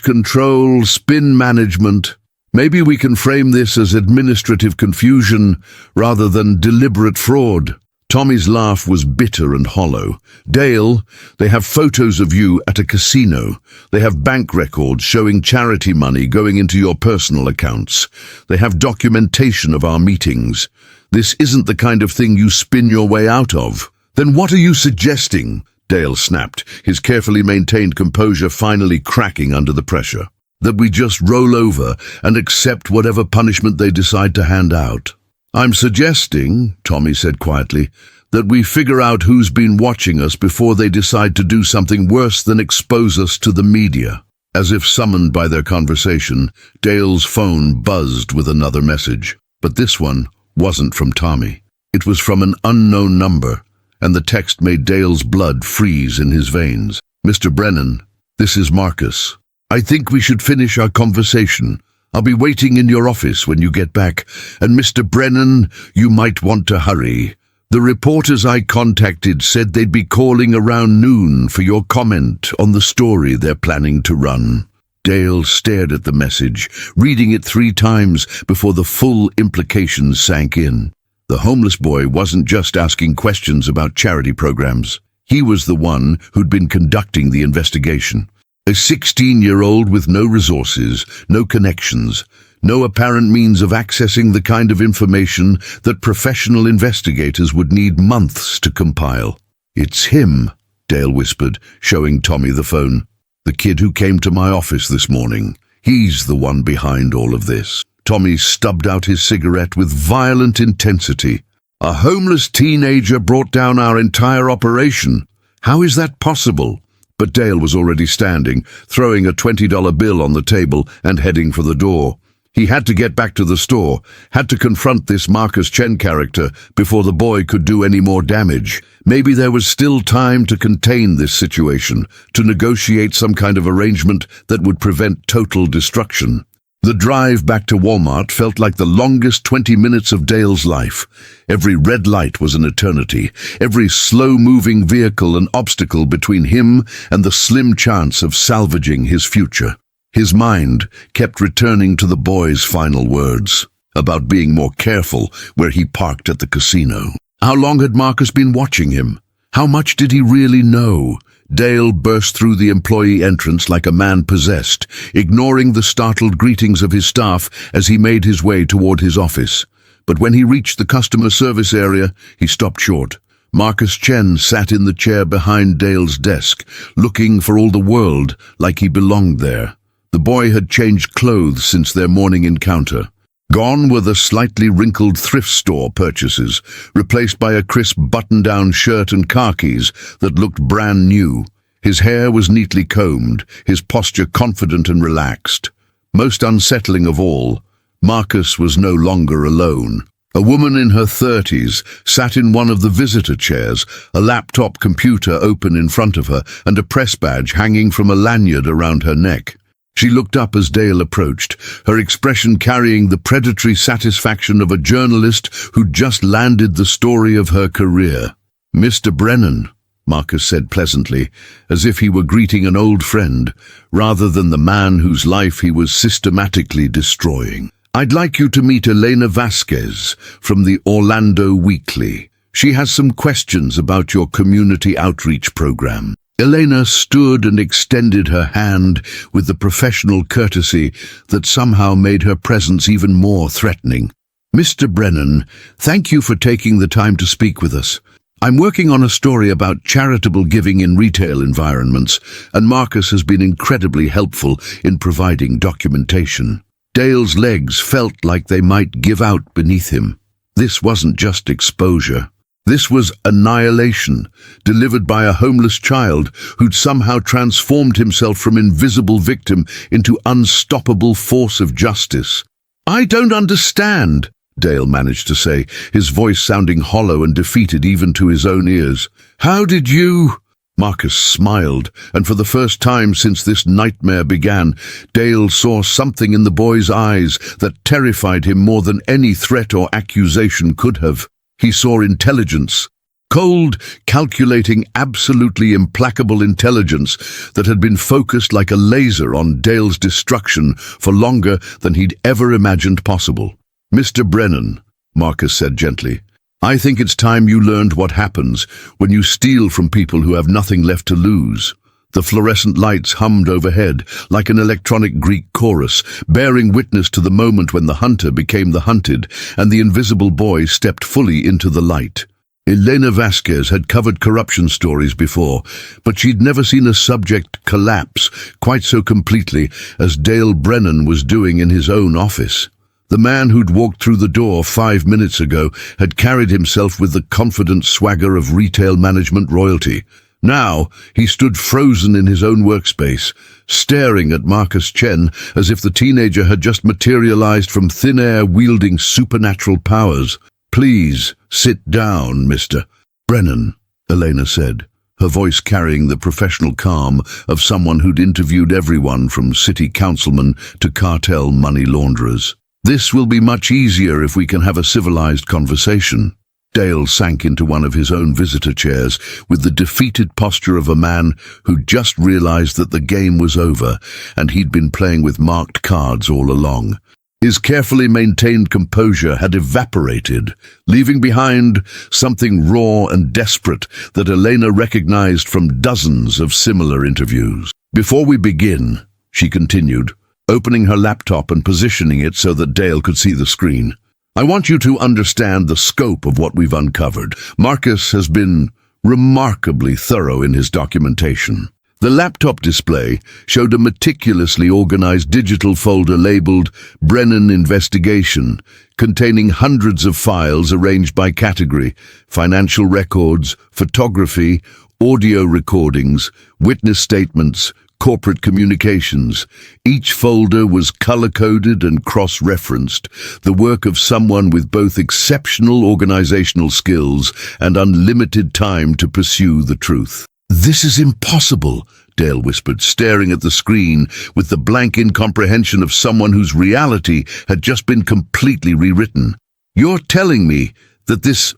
control, spin management. Maybe we can frame this as administrative confusion rather than deliberate fraud. Tommy's laugh was bitter and hollow. "Dale, they have photos of you at a casino. They have bank records showing charity money going into your personal accounts. They have documentation of our meetings. This isn't the kind of thing you spin your way out of." "Then what are you suggesting?" Dale snapped, his carefully maintained composure finally cracking under the pressure. "That we just roll over and accept whatever punishment they decide to hand out." "I'm suggesting," Tommy said quietly, "that we figure out who's been watching us before they decide to do something worse than expose us to the media." As if summoned by their conversation, Dale's phone buzzed with another message. But this one wasn't from Tommy. It was from an unknown number, and the text made Dale's blood freeze in his veins. "Mr. Brennan, this is Marcus. I think we should finish our conversation. I'll be waiting in your office when you get back, and Mr. Brennan, you might want to hurry. The reporters I contacted said they'd be calling around noon for your comment on the story they're planning to run." Dale stared at the message, reading it 3 times before the full implications sank in. The homeless boy wasn't just asking questions about charity programs. He was the one who'd been conducting the investigation. A 16-year-old with no resources, no connections, no apparent means of accessing the kind of information that professional investigators would need months to compile. "It's him," Dale whispered, showing Tommy the phone. "The kid who came to my office this morning. He's the one behind all of this." Tommy stubbed out his cigarette with violent intensity. "A homeless teenager brought down our entire operation. How is that possible?" But Dale was already standing, throwing a $20 bill on the table and heading for the door. He had to get back to the store, had to confront this Marcus Chen character before the boy could do any more damage. Maybe there was still time to contain this situation, to negotiate some kind of arrangement that would prevent total destruction. The drive back to Walmart felt like the longest 20 minutes of Dale's life. Every red light was an eternity, every slow-moving vehicle an obstacle between him and the slim chance of salvaging his future. His mind kept returning to the boy's final words, about being more careful where he parked at the casino. How long had Marcus been watching him? How much did he really know? Dale burst through the employee entrance like a man possessed, ignoring the startled greetings of his staff as he made his way toward his office. But when he reached the customer service area, he stopped short. Marcus Chen sat in the chair behind Dale's desk, looking for all the world like he belonged there. The boy had changed clothes since their morning encounter. Gone were the slightly wrinkled thrift store purchases, replaced by a crisp button-down shirt and khakis that looked brand new. His hair was neatly combed, his posture confident and relaxed. Most unsettling of all, Marcus was no longer alone. A woman in her 30s sat in one of the visitor chairs, a laptop computer open in front of her and a press badge hanging from a lanyard around her neck. She looked up as Dale approached, her expression carrying the predatory satisfaction of a journalist who'd just landed the story of her career. "Mr. Brennan," Marcus said pleasantly, as if he were greeting an old friend, rather than the man whose life he was systematically destroying. "I'd like you to meet Elena Vasquez from the Orlando Weekly. She has some questions about your community outreach program." Elena stood and extended her hand with the professional courtesy that somehow made her presence even more threatening. "Mr. Brennan, thank you for taking the time to speak with us. I'm working on a story about charitable giving in retail environments, and Marcus has been incredibly helpful in providing documentation." Dale's legs felt like they might give out beneath him. This wasn't just exposure. This was annihilation, delivered by a homeless child who'd somehow transformed himself from invisible victim into unstoppable force of justice. "I don't understand," Dale managed to say, his voice sounding hollow and defeated even to his own ears. "How did you—" Marcus smiled, and for the first time since this nightmare began, Dale saw something in the boy's eyes that terrified him more than any threat or accusation could have. He saw intelligence, cold, calculating, absolutely implacable intelligence that had been focused like a laser on Dale's destruction for longer than he'd ever imagined possible. "Mr. Brennan," Marcus said gently, "I think it's time you learned what happens when you steal from people who have nothing left to lose." The fluorescent lights hummed overhead like an electronic Greek chorus, bearing witness to the moment when the hunter became the hunted and the invisible boy stepped fully into the light. Elena Vasquez had covered corruption stories before, but she'd never seen a subject collapse quite so completely as Dale Brennan was doing in his own office. The man who'd walked through the door 5 minutes ago had carried himself with the confident swagger of retail management royalty. Now he stood frozen in his own workspace, staring at Marcus Chen as if the teenager had just materialized from thin air wielding supernatural powers. "Please sit down, Mr. Brennan," Elena said, her voice carrying the professional calm of someone who'd interviewed everyone from city councilmen to cartel money launderers. "This will be much easier if we can have a civilized conversation." Dale sank into one of his own visitor chairs with the defeated posture of a man who'd just realized that the game was over and he'd been playing with marked cards all along. His carefully maintained composure had evaporated, leaving behind something raw and desperate that Elena recognized from dozens of similar interviews. "Before we begin," she continued, opening her laptop and positioning it so that Dale could see the screen, "I want you to understand the scope of what we've uncovered. Marcus has been remarkably thorough in his documentation." The laptop display showed a meticulously organized digital folder labeled Brennan Investigation, containing hundreds of files arranged by category: financial records, photography, audio recordings, witness statements, corporate communications. Each folder was color-coded and cross-referenced, the work of someone with both exceptional organizational skills and unlimited time to pursue the truth. "This is impossible," Dale whispered, staring at the screen with the blank incomprehension of someone whose reality had just been completely rewritten. "You're telling me that this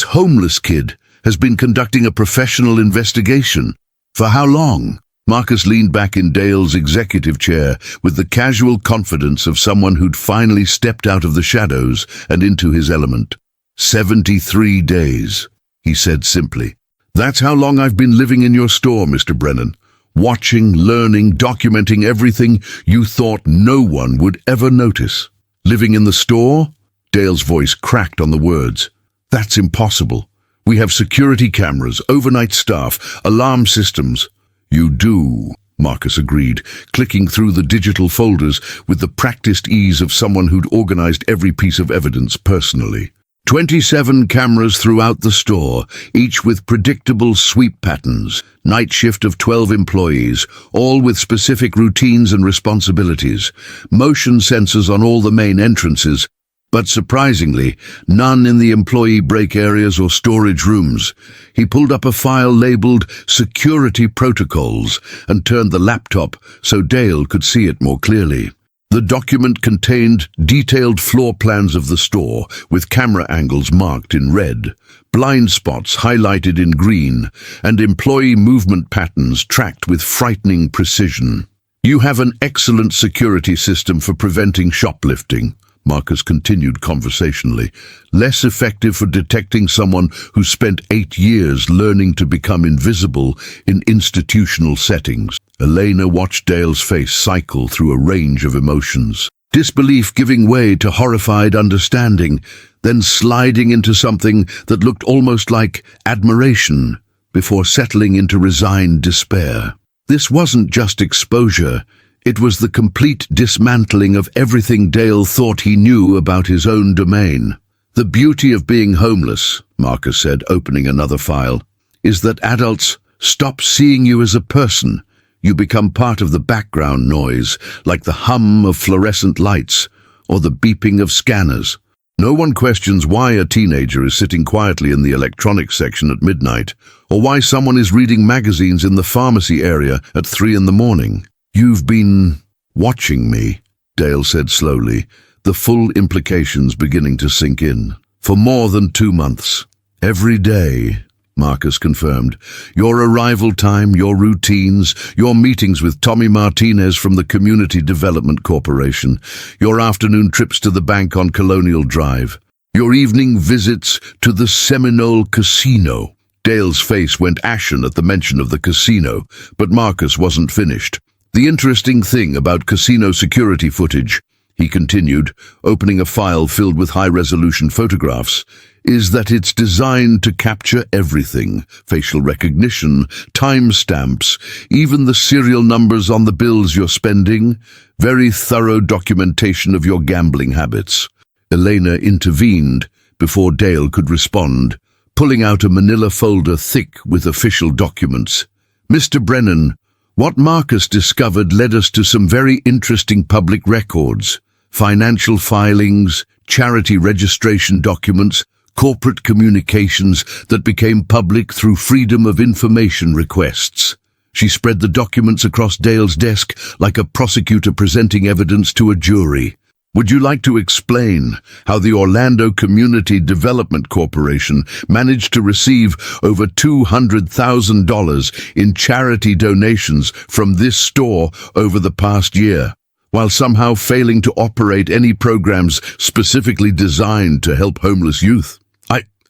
homeless kid has been conducting a professional investigation? For how long?" Marcus leaned back in Dale's executive chair with the casual confidence of someone who'd finally stepped out of the shadows and into his element. 73 days, he said simply. "That's how long I've been living in your store, Mr. Brennan. Watching, learning, documenting everything you thought no one would ever notice." "Living in the store?" Dale's voice cracked on the words. "That's impossible. We have security cameras, overnight staff, alarm systems." "You do," Marcus agreed, clicking through the digital folders with the practiced ease of someone who'd organized every piece of evidence personally. 27 cameras throughout the store, each with predictable sweep patterns, night shift of 12 employees, all with specific routines and responsibilities, motion sensors on all the main entrances. but surprisingly, none in the employee break areas or storage rooms. He pulled up a file labeled Security Protocols and turned the laptop so Dale could see it more clearly. The document contained detailed floor plans of the store, with camera angles marked in red, blind spots highlighted in green, and employee movement patterns tracked with frightening precision. "You have an excellent security system for preventing shoplifting," Marcus continued conversationally. "Less effective for detecting someone who spent 8 years learning to become invisible in institutional settings." Elena watched Dale's face cycle through a range of emotions. Disbelief giving way to horrified understanding, then sliding into something that looked almost like admiration, before settling into resigned despair. This wasn't just exposure. It was the complete dismantling of everything Dale thought he knew about his own domain. "The beauty of being homeless," Marcus said, opening another file, "is that adults stop seeing you as a person. You become part of the background noise, like the hum of fluorescent lights or the beeping of scanners. No one questions why a teenager is sitting quietly in the electronics section at midnight, or why someone is reading magazines in the pharmacy area at 3 in the morning. You've been watching me," Dale said slowly, the full implications beginning to sink in. "For more than 2 months. Every day," Marcus confirmed. "Your arrival time, your routines, your meetings with Tommy Martinez from the Community Development Corporation, your afternoon trips to the bank on Colonial Drive, your evening visits to the Seminole Casino." Dale's face went ashen at the mention of the casino, but Marcus wasn't finished. "The interesting thing about casino security footage," he continued, opening a file filled with high-resolution photographs, "is that it's designed to capture everything: facial recognition, timestamps, even the serial numbers on the bills you're spending, very thorough documentation of your gambling habits." Elena intervened before Dale could respond, pulling out a manila folder thick with official documents. "Mr. Brennan, what Marcus discovered led us to some very interesting public records: financial filings, charity registration documents, corporate communications that became public through Freedom of Information requests." She spread the documents across Dale's desk like a prosecutor presenting evidence to a jury. "Would you like to explain how the Orlando Community Development Corporation managed to receive over $200,000 in charity donations from this store over the past year, while somehow failing to operate any programs specifically designed to help homeless youth?"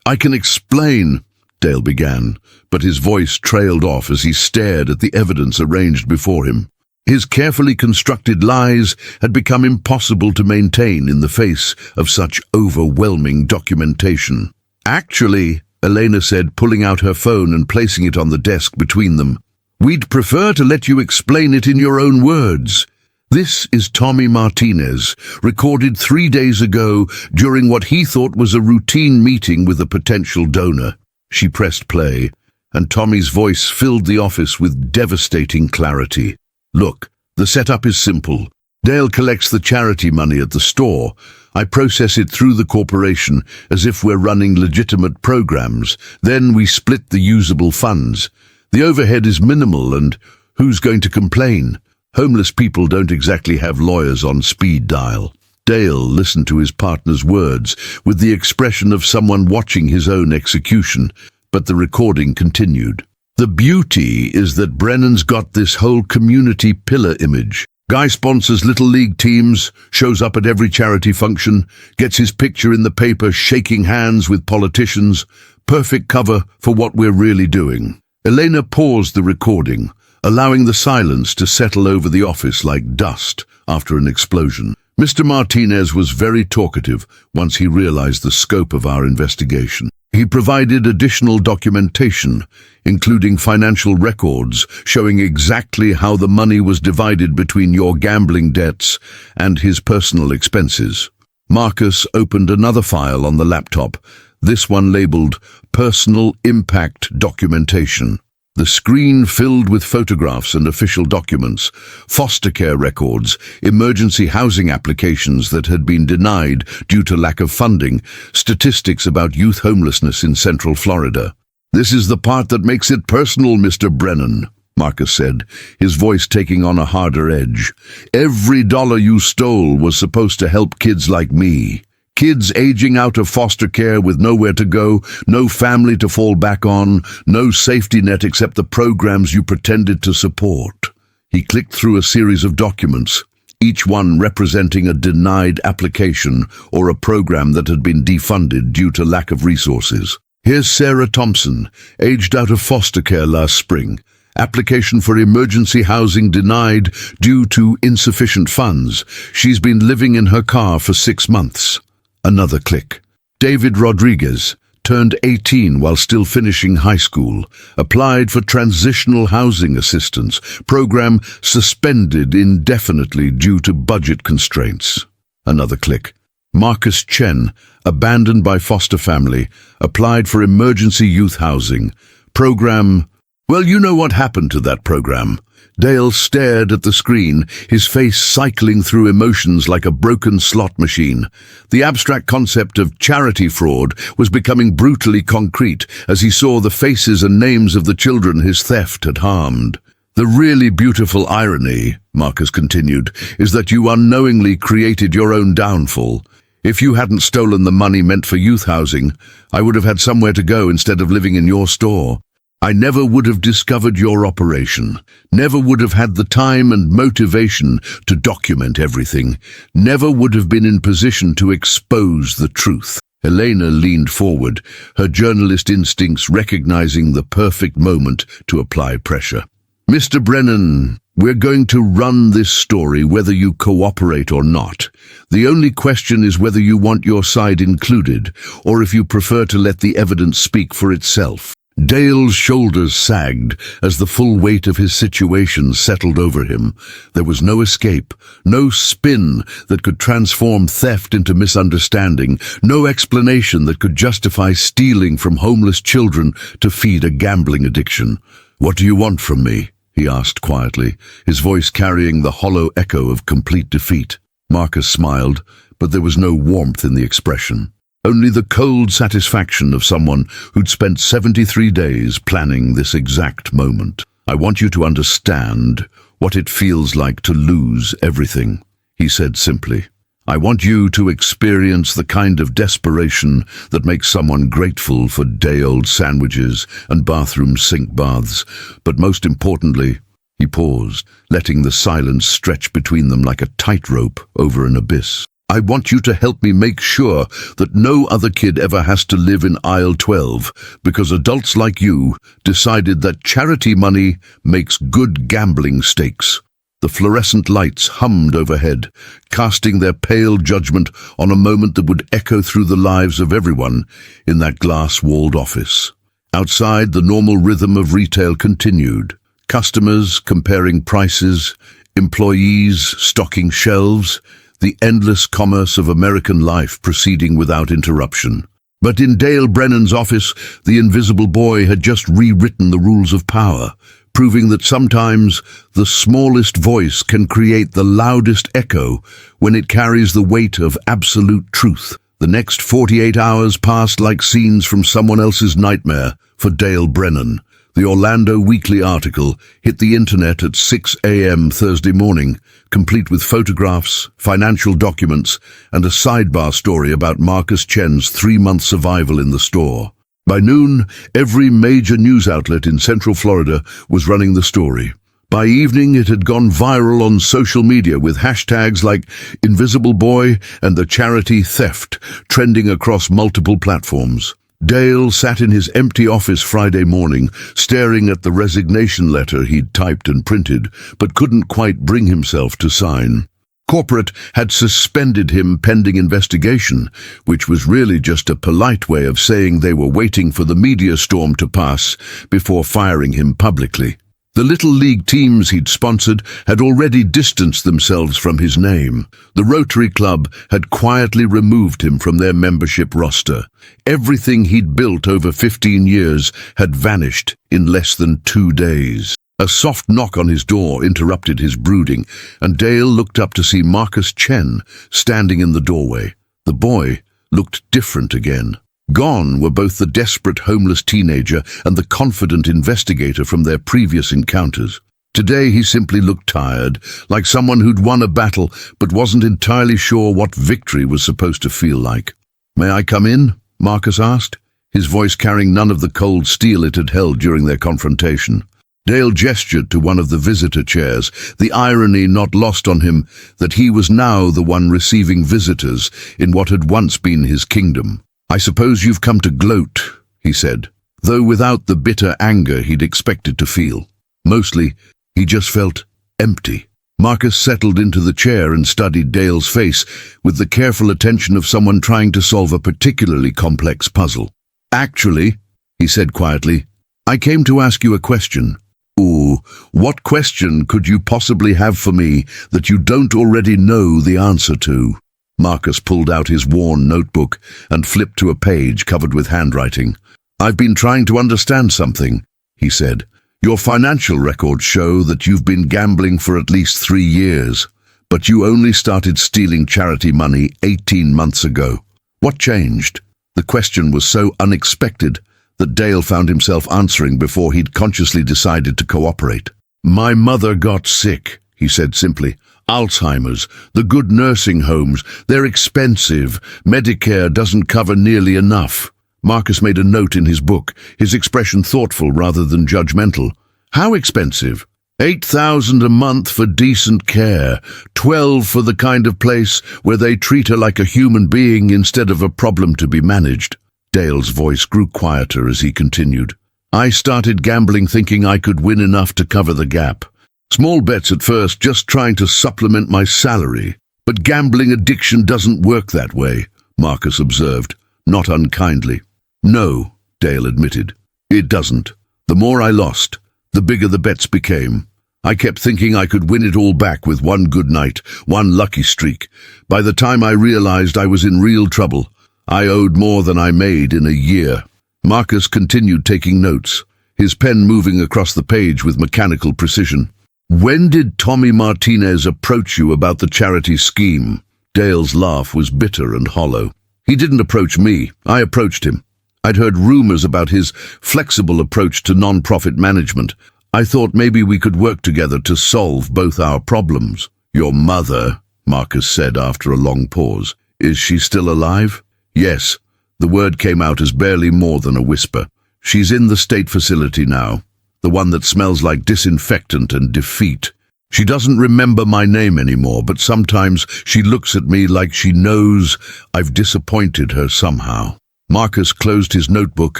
I can explain," Dale began, but his voice trailed off as he stared at the evidence arranged before him. His carefully constructed lies had become impossible to maintain in the face of such overwhelming documentation. "Actually," Elena said, pulling out her phone and placing it on the desk between them, "we'd prefer to let you explain it in your own words. This is Tommy Martinez, recorded 3 days ago during what he thought was a routine meeting with a potential donor." She pressed play, and Tommy's voice filled the office with devastating clarity. "Look, the setup is simple. Dale collects the charity money at the store. I process it through the corporation as if we're running legitimate programs. Then we split the usable funds. The overhead is minimal, and who's going to complain? Homeless people don't exactly have lawyers on speed dial." Dale listened to his partner's words with the expression of someone watching his own execution, but the recording continued. "The beauty is that Brennan's got this whole community pillar image. Guy sponsors little league teams, shows up at every charity function, gets his picture in the paper shaking hands with politicians. Perfect cover for what we're really doing." Elena paused the recording, allowing the silence to settle over the office like dust after an explosion. "Mr. Martinez was very talkative once he realized the scope of our investigation. He provided additional documentation, including financial records showing exactly how the money was divided between your gambling debts and his personal expenses." Marcus opened another file on the laptop, this one labeled Personal Impact Documentation. The screen filled with photographs and official documents, foster care records, emergency housing applications that had been denied due to lack of funding, statistics about youth homelessness in Central Florida. "This is the part that makes it personal, Mr. Brennan," Marcus said, his voice taking on a harder edge. "Every dollar you stole was supposed to help kids like me. Kids aging out of foster care with nowhere to go, no family to fall back on, no safety net except the programs you pretended to support." He clicked through a series of documents, each one representing a denied application or a program that had been defunded due to lack of resources. "Here's Sarah Thompson, aged out of foster care last spring. Application for emergency housing denied due to insufficient funds. She's been living in her car for 6 months. Another click. David Rodriguez, turned 18 while still finishing high school, applied for transitional housing assistance, program suspended indefinitely due to budget constraints. Another click. Marcus Chen, abandoned by foster family, applied for emergency youth housing, program. Well, you know what happened to that program. Dale stared at the screen, his face cycling through emotions like a broken slot machine. The abstract concept of charity fraud was becoming brutally concrete as he saw the faces and names of the children his theft had harmed. "The really beautiful irony," Marcus continued, "is that you unknowingly created your own downfall. If you hadn't stolen the money meant for youth housing, I would have had somewhere to go instead of living in your store. I never would have discovered your operation, never would have had the time and motivation to document everything, never would have been in position to expose the truth." Elena leaned forward, her journalist instincts recognizing the perfect moment to apply pressure. "Mr. Brennan, we're going to run this story whether you cooperate or not. The only question is whether you want your side included, or if you prefer to let the evidence speak for itself." Dale's shoulders sagged as the full weight of his situation settled over him. There was no escape, no spin that could transform theft into misunderstanding, no explanation that could justify stealing from homeless children to feed a gambling addiction. "What do you want from me?" he asked quietly, his voice carrying the hollow echo of complete defeat. Marcus smiled, but there was no warmth in the expression. Only the cold satisfaction of someone who'd spent 73 days planning this exact moment. "I want you to understand what it feels like to lose everything," he said simply. "I want you to experience the kind of desperation that makes someone grateful for day-old sandwiches and bathroom sink baths. But most importantly," he paused, letting the silence stretch between them like a tightrope over an abyss, "I want you to help me make sure that no other kid ever has to live in aisle 12 because adults like you decided that charity money makes good gambling stakes." The fluorescent lights hummed overhead, casting their pale judgment on a moment that would echo through the lives of everyone in that glass-walled office. Outside, the normal rhythm of retail continued. Customers comparing prices, employees stocking shelves, the endless commerce of American life proceeding without interruption. But in Dale Brennan's office, the invisible boy had just rewritten the rules of power, proving that sometimes the smallest voice can create the loudest echo when it carries the weight of absolute truth. The next 48 hours passed like scenes from someone else's nightmare for Dale Brennan. The Orlando Weekly article hit the internet at 6 a.m. Thursday morning, complete with photographs, financial documents, and a sidebar story about Marcus Chen's 3-month survival in the store. By noon, every major news outlet in Central Florida was running the story. By evening, it had gone viral on social media with hashtags like Invisible Boy and the charity theft trending across multiple platforms. Dale sat in his empty office Friday morning, staring at the resignation letter he'd typed and printed, but couldn't quite bring himself to sign. Corporate had suspended him pending investigation, which was really just a polite way of saying they were waiting for the media storm to pass before firing him publicly. The Little League teams he'd sponsored had already distanced themselves from his name. The Rotary Club had quietly removed him from their membership roster. Everything he'd built over 15 years had vanished in less than 2 days. A soft knock on his door interrupted his brooding, and Dale looked up to see Marcus Chen standing in the doorway. The boy looked different again. Gone were both the desperate homeless teenager and the confident investigator from their previous encounters. Today he simply looked tired, like someone who'd won a battle but wasn't entirely sure what victory was supposed to feel like. "May I come in?" Marcus asked, his voice carrying none of the cold steel it had held during their confrontation. Dale gestured to one of the visitor chairs, the irony not lost on him that he was now the one receiving visitors in what had once been his kingdom. "I suppose you've come to gloat," he said, though without the bitter anger he'd expected to feel. Mostly, he just felt empty. Marcus settled into the chair and studied Dale's face with the careful attention of someone trying to solve a particularly complex puzzle. "Actually," he said quietly, "I came to ask you a question." "Ooh, what question could you possibly have for me that you don't already know the answer to?" Marcus pulled out his worn notebook and flipped to a page covered with handwriting. "I've been trying to understand something," he said. "Your financial records show that you've been gambling for at least 3 years, but you only started stealing charity money 18 months ago. What changed?" The question was so unexpected that Dale found himself answering before he'd consciously decided to cooperate. "My mother got sick," he said simply. "Alzheimer's, the good nursing homes, they're expensive. Medicare doesn't cover nearly enough." Marcus made a note in his book, his expression thoughtful rather than judgmental. "How expensive?" $8,000 a month for decent care, 12 for the kind of place where they treat her like a human being instead of a problem to be managed." Dale's voice grew quieter as he continued. "I started gambling thinking I could win enough to cover the gap. Small bets at first, just trying to supplement my salary. But gambling addiction doesn't work that way," Marcus observed, not unkindly. "No," Dale admitted. "It doesn't. The more I lost, the bigger the bets became. I kept thinking I could win it all back with one good night, one lucky streak. By the time I realized I was in real trouble, I owed more than I made in a year." Marcus continued taking notes, his pen moving across the page with mechanical precision. "When did Tommy Martinez approach you about the charity scheme?" Dale's laugh was bitter and hollow. "He didn't approach me. I approached him. I'd heard rumors about his flexible approach to non-profit management. I thought maybe we could work together to solve both our problems." "Your mother," Marcus said after a long pause. "Is she still alive?" "Yes." The word came out as barely more than a whisper. "She's in the state facility now. The one that smells like disinfectant and defeat. She doesn't remember my name anymore, but sometimes she looks at me like she knows I've disappointed her somehow." Marcus closed his notebook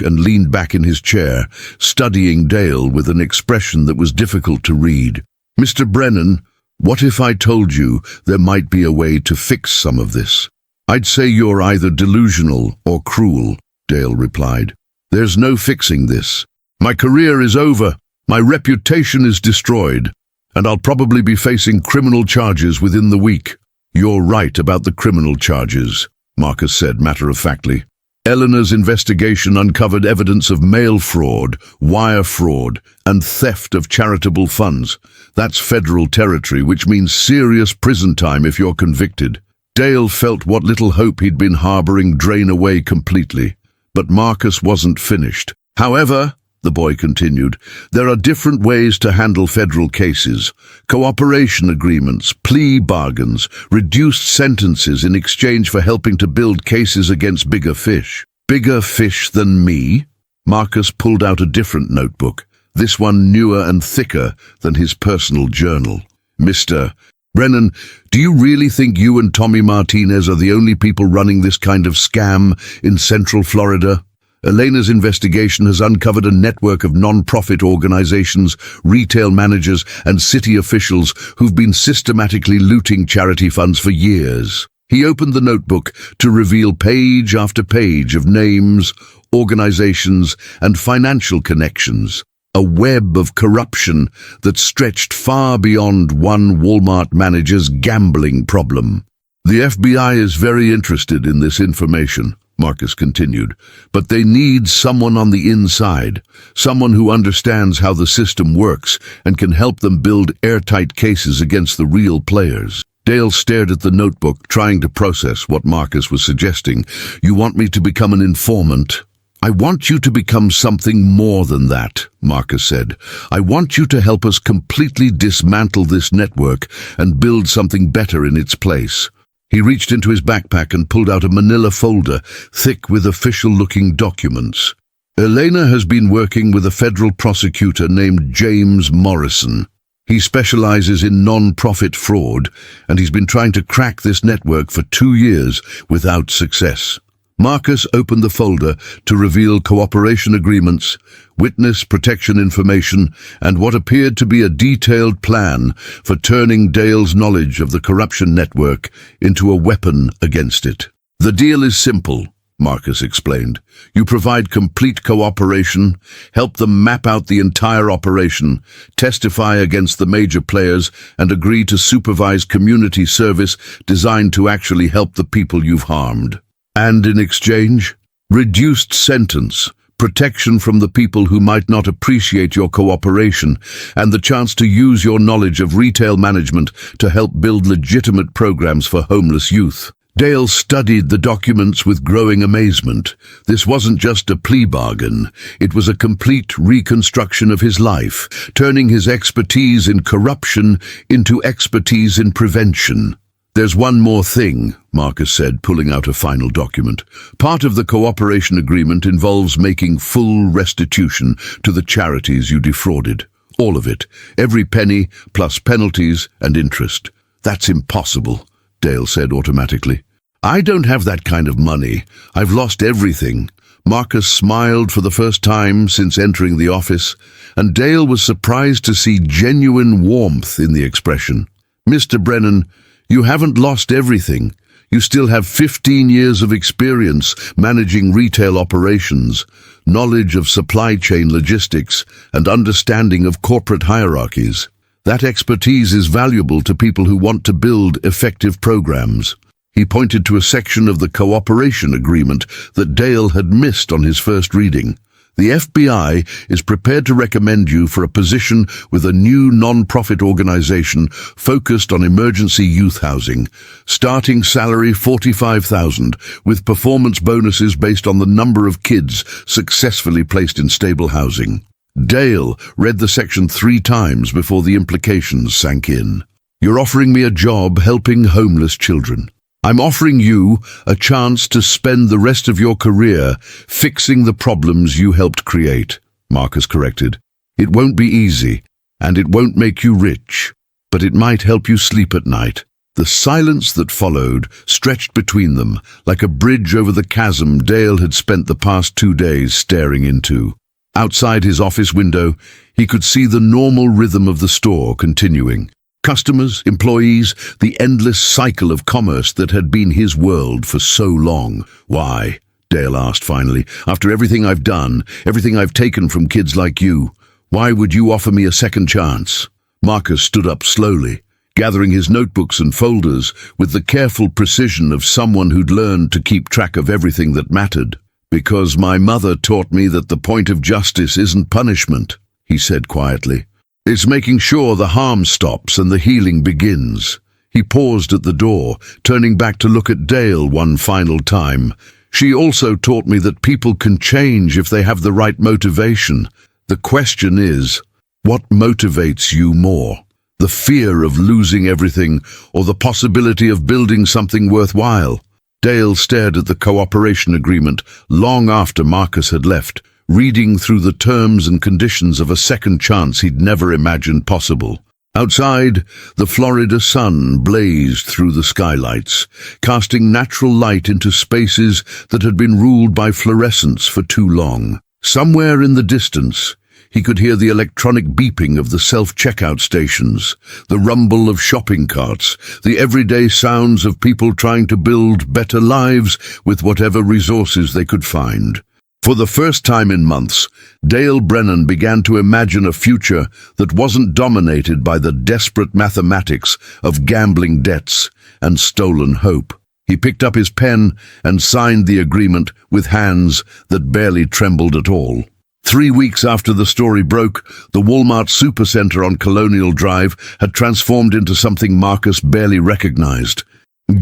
and leaned back in his chair, studying Dale with an expression that was difficult to read. "Mr. Brennan, what if I told you there might be a way to fix some of this?" "I'd say you're either delusional or cruel," Dale replied. "There's no fixing this. My career is over, my reputation is destroyed, and I'll probably be facing criminal charges within the week." "You're right about the criminal charges," Marcus said matter-of-factly. "Eleanor's investigation uncovered evidence of mail fraud, wire fraud, and theft of charitable funds. That's federal territory, which means serious prison time if you're convicted." Dale felt what little hope he'd been harboring drain away completely. But Marcus wasn't finished. "However," the boy continued, "there are different ways to handle federal cases. Cooperation agreements, plea bargains, reduced sentences in exchange for helping to build cases against bigger fish." "Bigger fish than me?" Marcus pulled out a different notebook, this one newer and thicker than his personal journal. "Mr. Brennan, do you really think you and Tommy Martinez are the only people running this kind of scam in Central Florida? Elena's investigation has uncovered a network of non-profit organizations, retail managers, and city officials who've been systematically looting charity funds for years." He opened the notebook to reveal page after page of names, organizations, and financial connections. a web of corruption that stretched far beyond one Walmart manager's gambling problem. The FBI is very interested in this information, Marcus continued, but they need someone on the inside, someone who understands how the system works and can help them build airtight cases against the real players. Dale stared at the notebook, trying to process what Marcus was suggesting. "You want me to become an informant?" "I want you to become something more than that," Marcus said. "I want you to help us completely dismantle this network and build something better in its place." He reached into his backpack and pulled out a manila folder, thick with official-looking documents. "Elena has been working with a federal prosecutor named James Morrison. He specializes in non-profit fraud, and he's been trying to crack this network for 2 years without success." Marcus opened the folder to reveal cooperation agreements, witness protection information, and what appeared to be a detailed plan for turning Dale's knowledge of the corruption network into a weapon against it. "The deal is simple," Marcus explained. "You provide complete cooperation, help them map out the entire operation, testify against the major players, and agree to supervise community service designed to actually help the people you've harmed. And in exchange, reduced sentence, protection from the people who might not appreciate your cooperation, and the chance to use your knowledge of retail management to help build legitimate programs for homeless youth." Dale studied the documents with growing amazement. This wasn't just a plea bargain. It was a complete reconstruction of his life, turning his expertise in corruption into expertise in prevention. "There's one more thing," Marcus said, pulling out a final document. "Part of the cooperation agreement involves making full restitution to the charities you defrauded. All of it. Every penny, plus penalties and interest." "That's impossible," Dale said automatically. "I don't have that kind of money. I've lost everything." Marcus smiled for the first time since entering the office, and Dale was surprised to see genuine warmth in the expression. "Mr. Brennan, you haven't lost everything. You still have 15 years of experience managing retail operations, knowledge of supply chain logistics, and understanding of corporate hierarchies. That expertise is valuable to people who want to build effective programs." He pointed to a section of the cooperation agreement that Dale had missed on his first reading. "The FBI is prepared to recommend you for a position with a new non-profit organization focused on emergency youth housing. Starting salary $45,000, with performance bonuses based on the number of kids successfully placed in stable housing." Dale read the section 3 times before the implications sank in. "You're offering me a job helping homeless children. I'm offering you a chance to spend the rest of your career fixing the problems you helped create," Marcus corrected. "It won't be easy, and it won't make you rich, but it might help you sleep at night." The silence that followed stretched between them, like a bridge over the chasm Dale had spent the past 2 days staring into. Outside his office window, he could see the normal rhythm of the store continuing. Customers, employees, the endless cycle of commerce that had been his world for so long. "Why?" Dale asked finally. "After everything I've done, everything I've taken from kids like you, why would you offer me a second chance?" Marcus stood up slowly, gathering his notebooks and folders with the careful precision of someone who'd learned to keep track of everything that mattered. "Because my mother taught me that the point of justice isn't punishment," he said quietly. "It's making sure the harm stops and the healing begins." He paused at the door, turning back to look at Dale one final time. "She also taught me that people can change if they have the right motivation. The question is, what motivates you more? The fear of losing everything, or the possibility of building something worthwhile?" Dale stared at the cooperation agreement long after Marcus had left, reading through the terms and conditions of a second chance he'd never imagined possible. Outside, the Florida sun blazed through the skylights, casting natural light into spaces that had been ruled by fluorescence for too long. Somewhere in the distance, he could hear the electronic beeping of the self-checkout stations, the rumble of shopping carts, the everyday sounds of people trying to build better lives with whatever resources they could find. For the first time in months, Dale Brennan began to imagine a future that wasn't dominated by the desperate mathematics of gambling debts and stolen hope. He picked up his pen and signed the agreement with hands that barely trembled at all. 3 weeks after the story broke, the Walmart Supercenter on Colonial Drive had transformed into something Marcus barely recognized.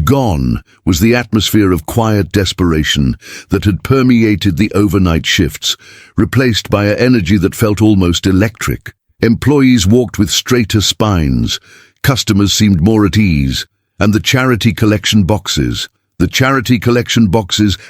Gone was the atmosphere of quiet desperation that had permeated the overnight shifts, replaced by an energy that felt almost electric. Employees walked with straighter spines, customers seemed more at ease, and the charity collection boxes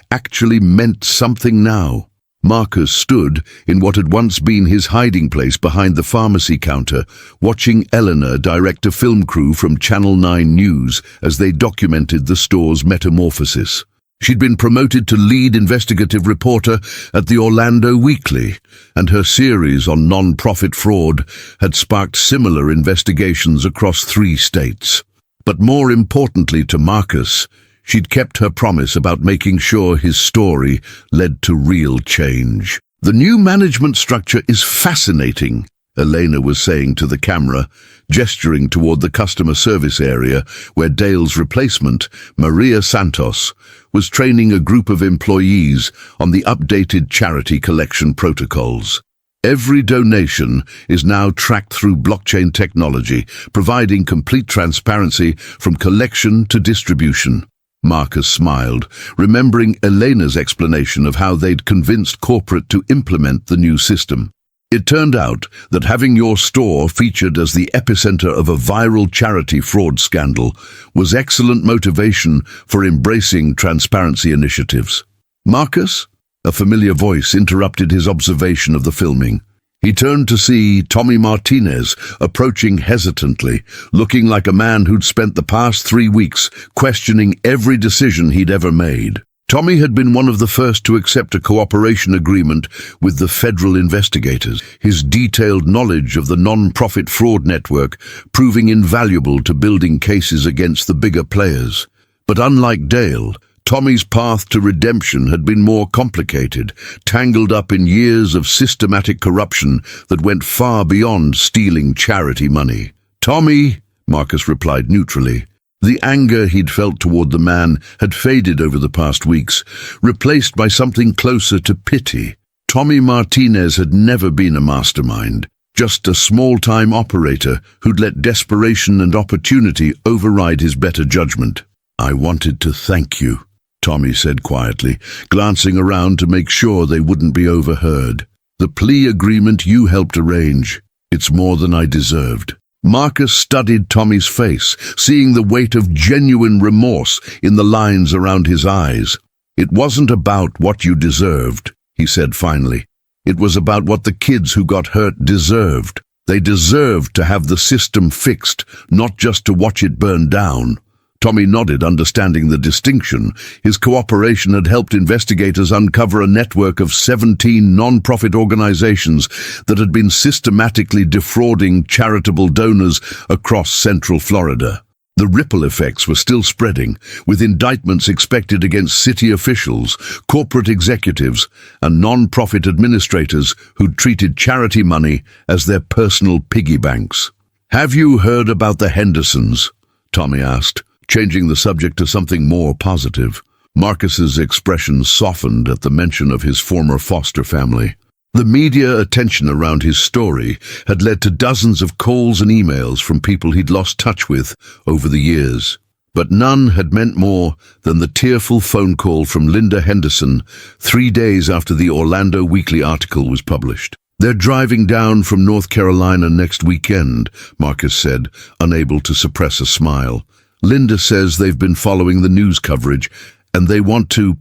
actually meant something now. Marcus stood in what had once been his hiding place behind the pharmacy counter, watching Eleanor direct a film crew from Channel 9 News as they documented the store's metamorphosis. She'd been promoted to lead investigative reporter at the Orlando Weekly, and her series on non-profit fraud had sparked similar investigations across 3 states. But more importantly to Marcus, she'd kept her promise about making sure his story led to real change. "The new management structure is fascinating," Elena was saying to the camera, gesturing toward the customer service area where Dale's replacement, Maria Santos, was training a group of employees on the updated charity collection protocols. Every donation is now tracked through blockchain technology, providing complete transparency from collection to distribution. Marcus smiled, remembering Elena's explanation of how they'd convinced corporate to implement the new system. It turned out that having your store featured as the epicenter of a viral charity fraud scandal was excellent motivation for embracing transparency initiatives. "Marcus?" A familiar voice interrupted his observation of the filming. He turned to see Tommy Martinez approaching hesitantly, looking like a man who'd spent the past 3 weeks questioning every decision he'd ever made. Tommy had been one of the first to accept a cooperation agreement with the federal investigators, his detailed knowledge of the non-profit fraud network proving invaluable to building cases against the bigger players. But unlike Dale, Tommy's path to redemption had been more complicated, tangled up in years of systematic corruption that went far beyond stealing charity money. "Tommy," Marcus replied neutrally. The anger he'd felt toward the man had faded over the past weeks, replaced by something closer to pity. Tommy Martinez had never been a mastermind, just a small-time operator who'd let desperation and opportunity override his better judgment. "I wanted to thank you," Tommy said quietly, glancing around to make sure they wouldn't be overheard. "The plea agreement you helped arrange, it's more than I deserved." Marcus studied Tommy's face, seeing the weight of genuine remorse in the lines around his eyes. "It wasn't about what you deserved," he said finally. "It was about what the kids who got hurt deserved. They deserved to have the system fixed, not just to watch it burn down." Tommy nodded, understanding the distinction. His cooperation had helped investigators uncover a network of 17 non-profit organizations that had been systematically defrauding charitable donors across Central Florida. The ripple effects were still spreading, with indictments expected against city officials, corporate executives, and non-profit administrators who'd treated charity money as their personal piggy banks. "Have you heard about the Hendersons?" Tommy asked, changing the subject to something more positive. Marcus's expression softened at the mention of his former foster family. The media attention around his story had led to dozens of calls and emails from people he'd lost touch with over the years. But none had meant more than the tearful phone call from Linda Henderson 3 days after the Orlando Weekly article was published. "They're driving down from North Carolina next weekend," Marcus said, unable to suppress a smile. "Linda says they've been following the news coverage, and they want to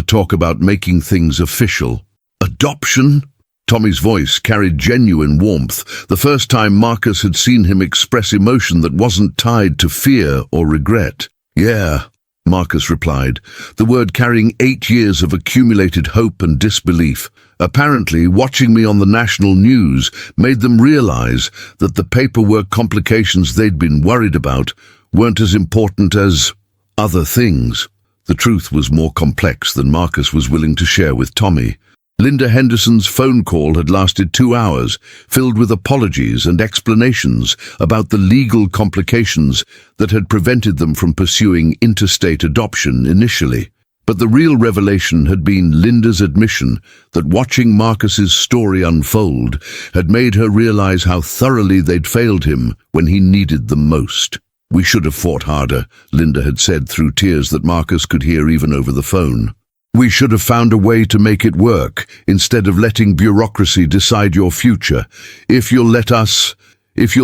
talk about making things official." "Adoption?" Tommy's voice carried genuine warmth, the first time Marcus had seen him express emotion that wasn't tied to fear or regret. "Yeah," Marcus replied, the word carrying 8 years of accumulated hope and disbelief. "Apparently, watching me on the national news made them realize that the paperwork complications they'd been worried about weren't as important as other things." The truth was more complex than Marcus was willing to share with Tommy. Linda Henderson's phone call had lasted 2 hours, filled with apologies and explanations about the legal complications that had prevented them from pursuing interstate adoption initially. But the real revelation had been Linda's admission that watching Marcus's story unfold had made her realize how thoroughly they'd failed him when he needed them most. "We should have fought harder," Linda had said through tears that Marcus could hear even over the phone. "We should have found a way to make it work, instead of letting bureaucracy decide your future. If you'll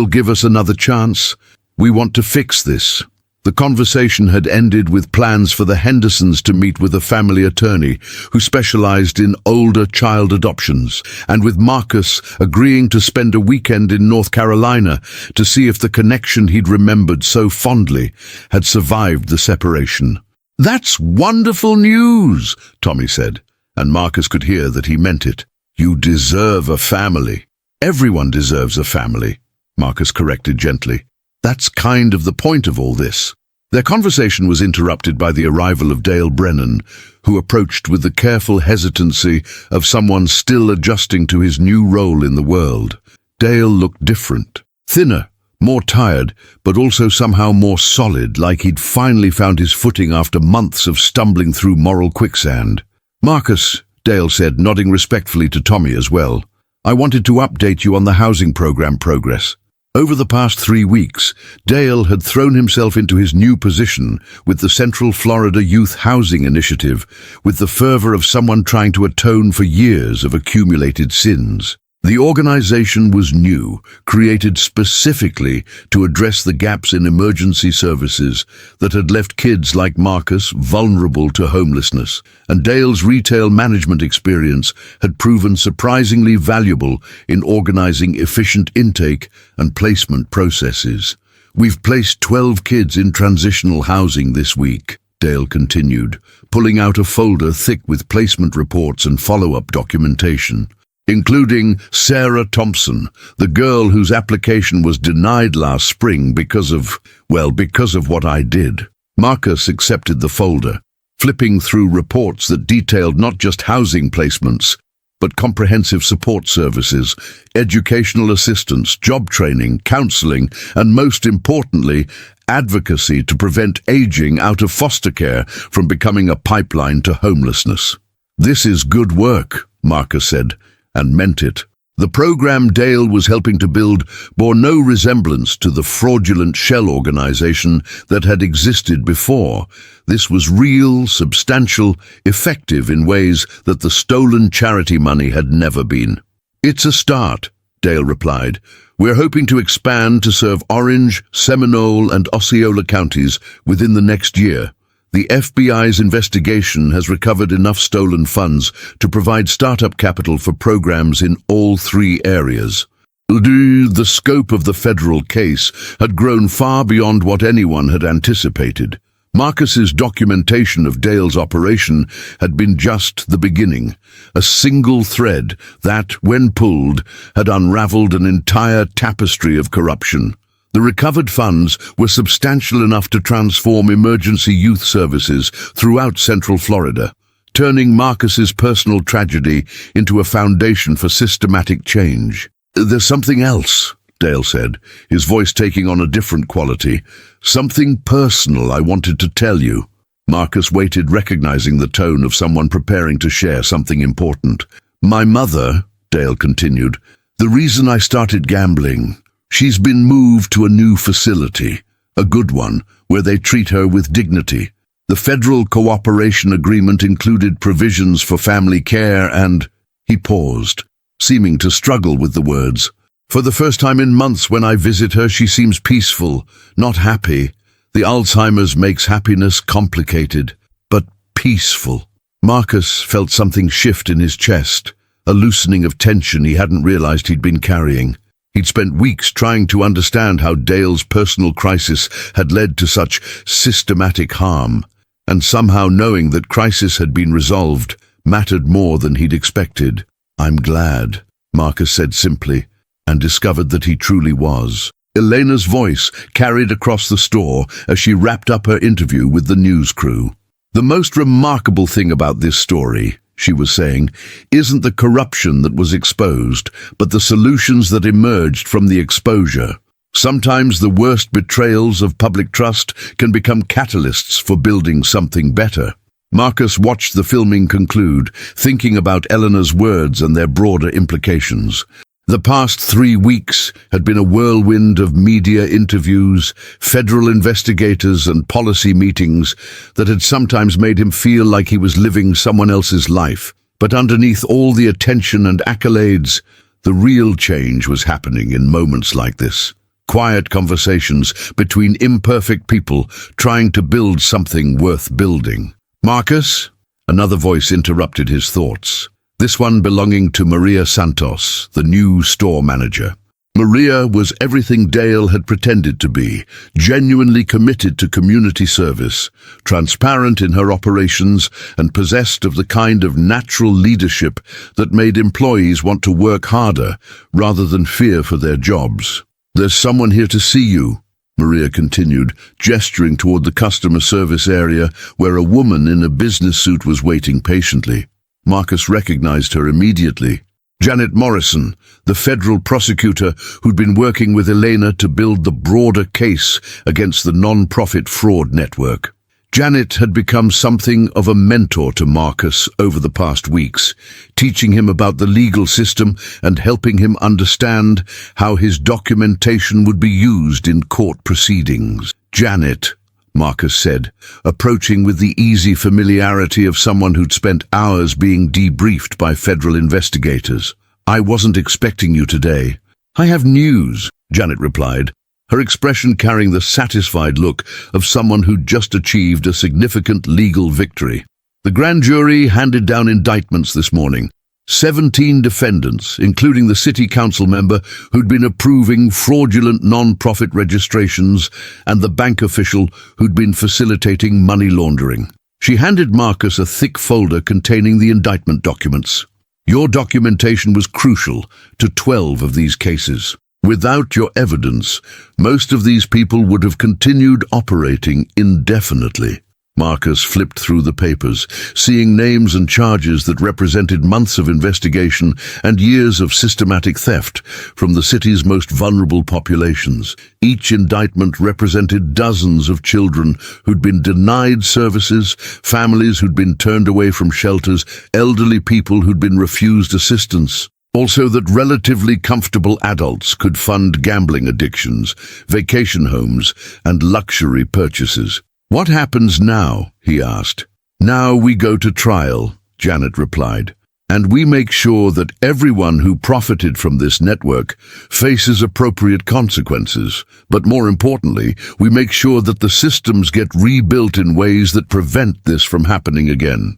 give us another chance, we want to fix this." The conversation had ended with plans for the Hendersons to meet with a family attorney who specialized in older child adoptions, and with Marcus agreeing to spend a weekend in North Carolina to see if the connection he'd remembered so fondly had survived the separation. "That's wonderful news," Tommy said, and Marcus could hear that he meant it. "You deserve a family." "Everyone deserves a family," Marcus corrected gently. "That's kind of the point of all this." Their conversation was interrupted by the arrival of Dale Brennan, who approached with the careful hesitancy of someone still adjusting to his new role in the world. Dale looked different, thinner, more tired, but also somehow more solid, like he'd finally found his footing after months of stumbling through moral quicksand. "Marcus," Dale said, nodding respectfully to Tommy as well, "I wanted to update you on the housing program progress." Over the past 3 weeks, Dale had thrown himself into his new position with the Central Florida Youth Housing Initiative with the fervor of someone trying to atone for years of accumulated sins. The organization was new, created specifically to address the gaps in emergency services that had left kids like Marcus vulnerable to homelessness, and Dale's retail management experience had proven surprisingly valuable in organizing efficient intake and placement processes. "We've placed 12 kids in transitional housing this week," Dale continued, pulling out a folder thick with placement reports and follow-up documentation, including Sarah Thompson, the girl whose application was denied last spring because of what I did. Marcus accepted the folder, flipping through reports that detailed not just housing placements, but comprehensive support services, educational assistance, job training, counseling, and most importantly, advocacy to prevent aging out of foster care from becoming a pipeline to homelessness. "This is good work," Marcus said, and meant it. The program Dale was helping to build bore no resemblance to the fraudulent shell organization that had existed before. This was real, substantial, effective in ways that the stolen charity money had never been. "It's a start," Dale replied. "We're hoping to expand to serve Orange, Seminole, and Osceola counties within the next year. The FBI's investigation has recovered enough stolen funds to provide startup capital for programs in all 3 areas." The scope of the federal case had grown far beyond what anyone had anticipated. Marcus's documentation of Dale's operation had been just the beginning, a single thread that, when pulled, had unraveled an entire tapestry of corruption. The recovered funds were substantial enough to transform emergency youth services throughout Central Florida, turning Marcus's personal tragedy into a foundation for systematic change. "There's something else," Dale said, his voice taking on a different quality. "Something personal I wanted to tell you." Marcus waited, recognizing the tone of someone preparing to share something important. "My mother," Dale continued, "the reason I started gambling. She's been moved to a new facility, a good one, where they treat her with dignity. The federal cooperation agreement included provisions for family care and—" He paused, seeming to struggle with the words. "For the first time in months when I visit her, she seems peaceful, not happy. The Alzheimer's makes happiness complicated, but peaceful." Marcus felt something shift in his chest, a loosening of tension he hadn't realized he'd been carrying. He'd spent weeks trying to understand how Dale's personal crisis had led to such systematic harm, and somehow knowing that crisis had been resolved mattered more than he'd expected. "I'm glad," Marcus said simply, and discovered that he truly was. Elena's voice carried across the store as she wrapped up her interview with the news crew. "The most remarkable thing about this story," she was saying, "isn't the corruption that was exposed, but the solutions that emerged from the exposure. Sometimes the worst betrayals of public trust can become catalysts for building something better." Marcus watched the filming conclude, thinking about Eleanor's words and their broader implications. The past 3 weeks had been a whirlwind of media interviews, federal investigators and policy meetings that had sometimes made him feel like he was living someone else's life. But underneath all the attention and accolades, the real change was happening in moments like this. Quiet conversations between imperfect people trying to build something worth building. "Marcus?" Another voice interrupted his thoughts. This one belonging to Maria Santos, the new store manager. Maria was everything Dale had pretended to be, genuinely committed to community service, transparent in her operations, and possessed of the kind of natural leadership that made employees want to work harder rather than fear for their jobs. "There's someone here to see you," Maria continued, gesturing toward the customer service area where a woman in a business suit was waiting patiently. Marcus recognized her immediately. Janet Morrison, the federal prosecutor who'd been working with Elena to build the broader case against the non-profit fraud network. Janet had become something of a mentor to Marcus over the past weeks, teaching him about the legal system and helping him understand how his documentation would be used in court proceedings. "Janet," Marcus said, approaching with the easy familiarity of someone who'd spent hours being debriefed by federal investigators. "I wasn't expecting you today." "I have news," Janet replied, her expression carrying the satisfied look of someone who'd just achieved a significant legal victory. The grand jury handed down indictments this morning. 17 defendants, including the city council member who'd been approving fraudulent non-profit registrations and the bank official who'd been facilitating money laundering. She handed Marcus a thick folder containing the indictment documents. "Your documentation was crucial to 12 of these cases. Without your evidence, most of these people would have continued operating indefinitely." Marcus flipped through the papers, seeing names and charges that represented months of investigation and years of systematic theft from the city's most vulnerable populations. Each indictment represented dozens of children who'd been denied services, families who'd been turned away from shelters, elderly people who'd been refused assistance. Also that relatively comfortable adults could fund gambling addictions, vacation homes, and luxury purchases. "What happens now?" he asked. "Now we go to trial," Janet replied, "and we make sure that everyone who profited from this network faces appropriate consequences. But more importantly, we make sure that the systems get rebuilt in ways that prevent this from happening again."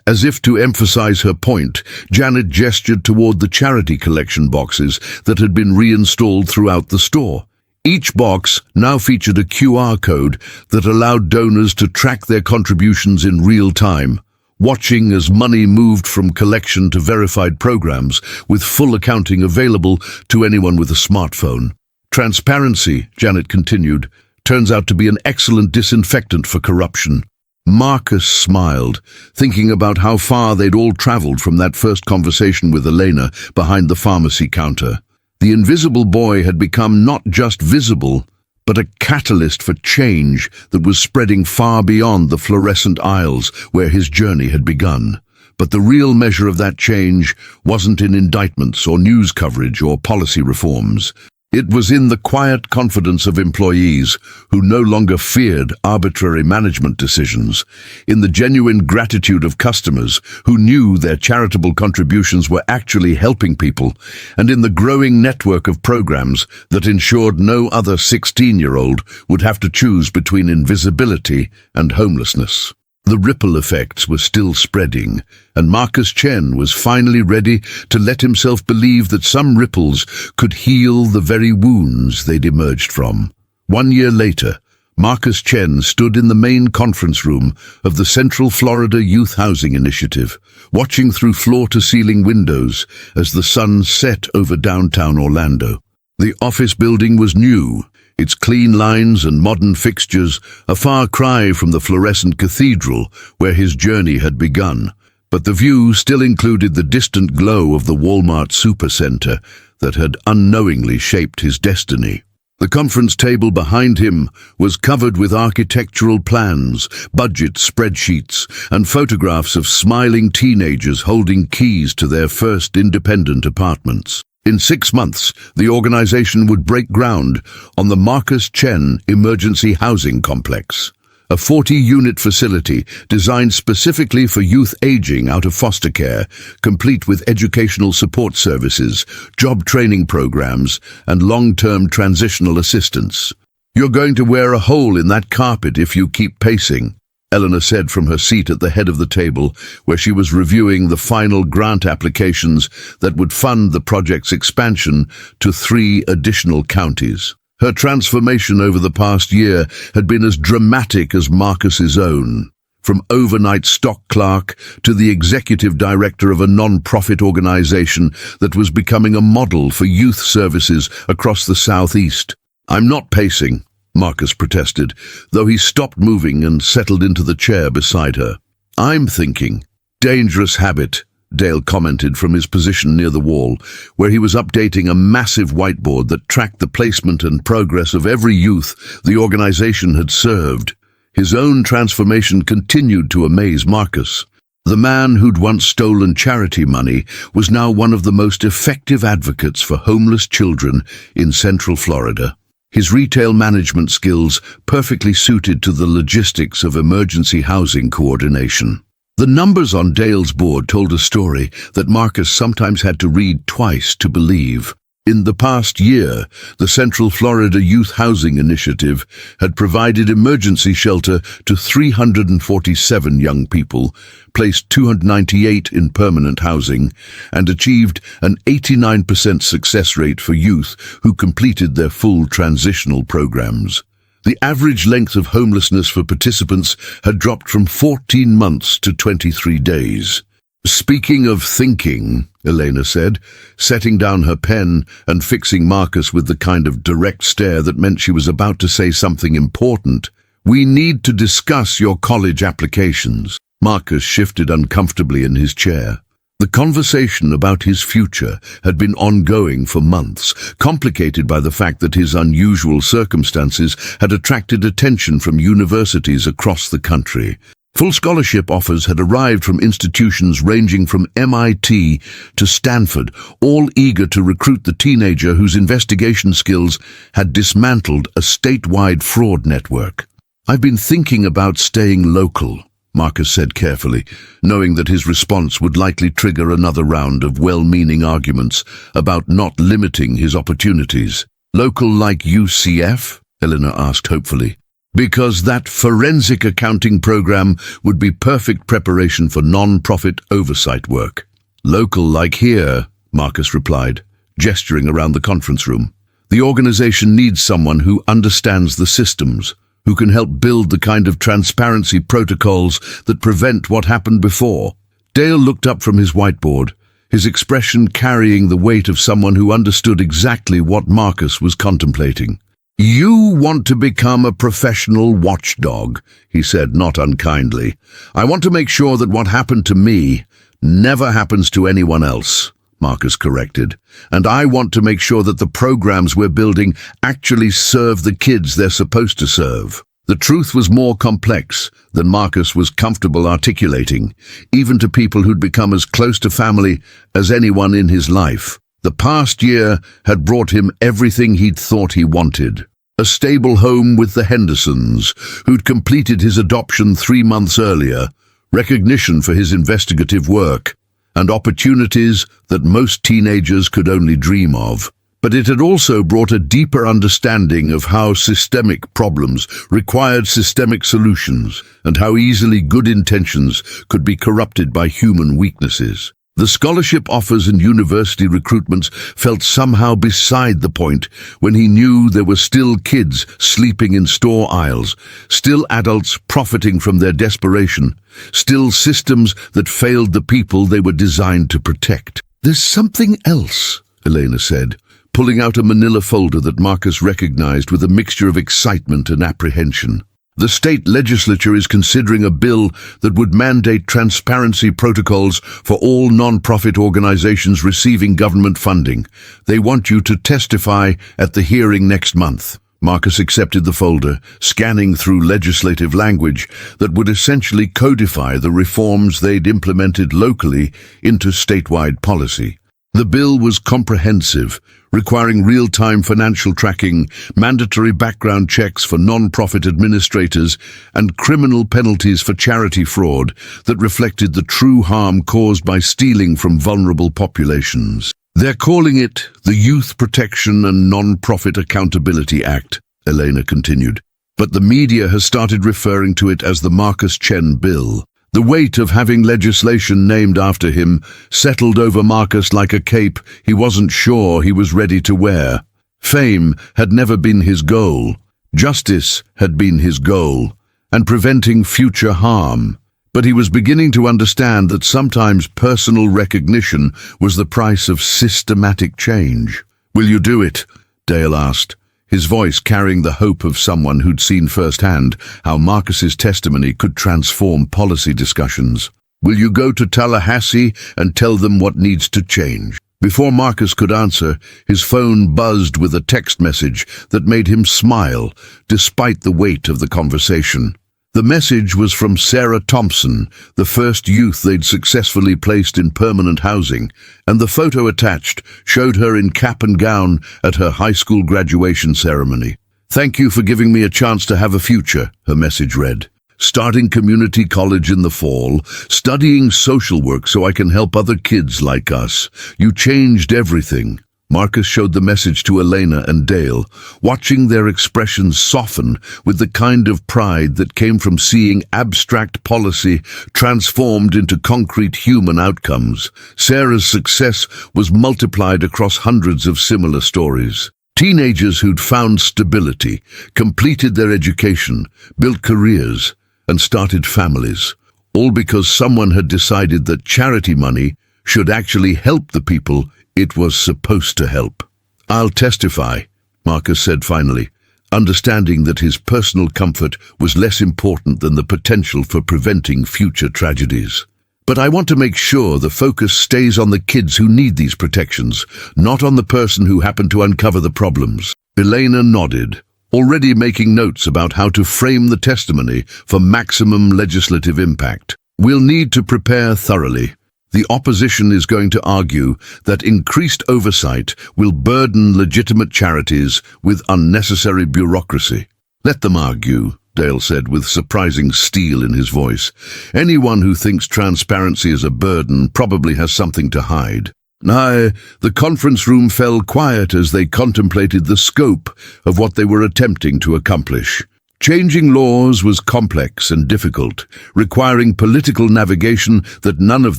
As if to emphasize her point, Janet gestured toward the charity collection boxes that had been reinstalled throughout the store. Each box now featured a QR code that allowed donors to track their contributions in real time, watching as money moved from collection to verified programs, with full accounting available to anyone with a smartphone. "Transparency," Janet continued, "turns out to be an excellent disinfectant for corruption." Marcus smiled, thinking about how far they'd all traveled from that first conversation with Elena behind the pharmacy counter. The invisible boy had become not just visible, but a catalyst for change that was spreading far beyond the fluorescent aisles where his journey had begun. But the real measure of that change wasn't in indictments or news coverage or policy reforms. It was in the quiet confidence of employees who no longer feared arbitrary management decisions, in the genuine gratitude of customers who knew their charitable contributions were actually helping people, and in the growing network of programs that ensured no other 16-year-old would have to choose between invisibility and homelessness. The ripple effects were still spreading, and Marcus Chen was finally ready to let himself believe that some ripples could heal the very wounds they'd emerged from. 1 year later, Marcus Chen stood in the main conference room of the Central Florida Youth Housing Initiative, watching through floor-to-ceiling windows as the sun set over downtown Orlando. The office building was new, its clean lines and modern fixtures a far cry from the fluorescent cathedral where his journey had begun. But the view still included the distant glow of the Walmart supercenter that had unknowingly shaped his destiny. The conference table behind him was covered with architectural plans, budget spreadsheets, and photographs of smiling teenagers holding keys to their first independent apartments. In 6 months, the organization would break ground on the Marcus Chen Emergency Housing Complex, a 40-unit facility designed specifically for youth aging out of foster care, complete with educational support services, job training programs, and long-term transitional assistance. "You're going to wear a hole in that carpet if you keep pacing," Eleanor said from her seat at the head of the table, where she was reviewing the final grant applications that would fund the project's expansion to 3 additional counties. Her transformation over the past year had been as dramatic as Marcus's own. From overnight stock clerk to the executive director of a non-profit organization that was becoming a model for youth services across the southeast. "I'm not pacing," Marcus protested, though he stopped moving and settled into the chair beside her. "I'm thinking." "Dangerous habit," Dale commented from his position near the wall, where he was updating a massive whiteboard that tracked the placement and progress of every youth the organization had served. His own transformation continued to amaze Marcus. The man who'd once stolen charity money was now one of the most effective advocates for homeless children in Central Florida. His retail management skills perfectly suited to the logistics of emergency housing coordination. The numbers on Dale's board told a story that Marcus sometimes had to read twice to believe. In the past year, the Central Florida Youth Housing Initiative had provided emergency shelter to 347 young people, placed 298 in permanent housing, and achieved an 89% success rate for youth who completed their full transitional programs. The average length of homelessness for participants had dropped from 14 months to 23 days. "Speaking of thinking," Elena said, setting down her pen and fixing Marcus with the kind of direct stare that meant she was about to say something important, "we need to discuss your college applications." Marcus shifted uncomfortably in his chair. The conversation about his future had been ongoing for months, complicated by the fact that his unusual circumstances had attracted attention from universities across the country. Full scholarship offers had arrived from institutions ranging from MIT to Stanford, all eager to recruit the teenager whose investigation skills had dismantled a statewide fraud network. "I've been thinking about staying local," Marcus said carefully, knowing that his response would likely trigger another round of well-meaning arguments about not limiting his opportunities. "Local like UCF?" Eleanor asked hopefully. "Because that forensic accounting program would be perfect preparation for non-profit oversight work." "Local like here," Marcus replied, gesturing around the conference room. "The organization needs someone who understands the systems, who can help build the kind of transparency protocols that prevent what happened before." Dale looked up from his whiteboard, his expression carrying the weight of someone who understood exactly what Marcus was contemplating. "You want to become a professional watchdog," he said, not unkindly. "I want to make sure that what happened to me never happens to anyone else," Marcus corrected. "And I want to make sure that the programs we're building actually serve the kids they're supposed to serve." The truth was more complex than Marcus was comfortable articulating, even to people who'd become as close to family as anyone in his life. The past year had brought him everything he'd thought he wanted. A stable home with the Hendersons, who'd completed his adoption 3 months earlier, recognition for his investigative work, and opportunities that most teenagers could only dream of. But it had also brought a deeper understanding of how systemic problems required systemic solutions, and how easily good intentions could be corrupted by human weaknesses. The scholarship offers and university recruitments felt somehow beside the point when he knew there were still kids sleeping in store aisles, still adults profiting from their desperation, still systems that failed the people they were designed to protect. "There's something else," Elena said, pulling out a manila folder that Marcus recognized with a mixture of excitement and apprehension. The state legislature is considering a bill that would mandate transparency protocols for all non-profit organizations receiving government funding. They want you to testify at the hearing next month. Marcus accepted the folder, scanning through legislative language that would essentially codify the reforms they'd implemented locally into statewide policy. The bill was comprehensive, requiring real-time financial tracking, mandatory background checks for non-profit administrators, and criminal penalties for charity fraud that reflected the true harm caused by stealing from vulnerable populations. They're calling it the Youth Protection and Non-Profit Accountability Act, Elena continued, but the media has started referring to it as the Marcus Chen bill. The weight of having legislation named after him settled over Marcus like a cape he wasn't sure he was ready to wear. Fame had never been his goal. Justice had been his goal, and preventing future harm. But he was beginning to understand that sometimes personal recognition was the price of systematic change. "Will you do it?" Dale asked, his voice carrying the hope of someone who'd seen firsthand how Marcus's testimony could transform policy discussions. "Will you go to Tallahassee and tell them what needs to change?" Before Marcus could answer, his phone buzzed with a text message that made him smile, despite the weight of the conversation. The message was from Sarah Thompson, the first youth they'd successfully placed in permanent housing, and the photo attached showed her in cap and gown at her high school graduation ceremony. "Thank you for giving me a chance to have a future," her message read. "Starting community college in the fall, studying social work so I can help other kids like us. You changed everything." Marcus showed the message to Elena and Dale, watching their expressions soften with the kind of pride that came from seeing abstract policy transformed into concrete human outcomes. Sarah's success was multiplied across hundreds of similar stories. Teenagers who'd found stability, completed their education, built careers, and started families, all because someone had decided that charity money should actually help the people it was supposed to help. "I'll testify," Marcus said finally, understanding that his personal comfort was less important than the potential for preventing future tragedies. "But I want to make sure the focus stays on the kids who need these protections, not on the person who happened to uncover the problems." Elena nodded, already making notes about how to frame the testimony for maximum legislative impact. "We'll need to prepare thoroughly. The opposition is going to argue that increased oversight will burden legitimate charities with unnecessary bureaucracy." "Let them argue," Dale said with surprising steel in his voice. "Anyone who thinks transparency is a burden probably has something to hide." The conference room fell quiet as they contemplated the scope of what they were attempting to accomplish. Changing laws was complex and difficult, requiring political navigation that none of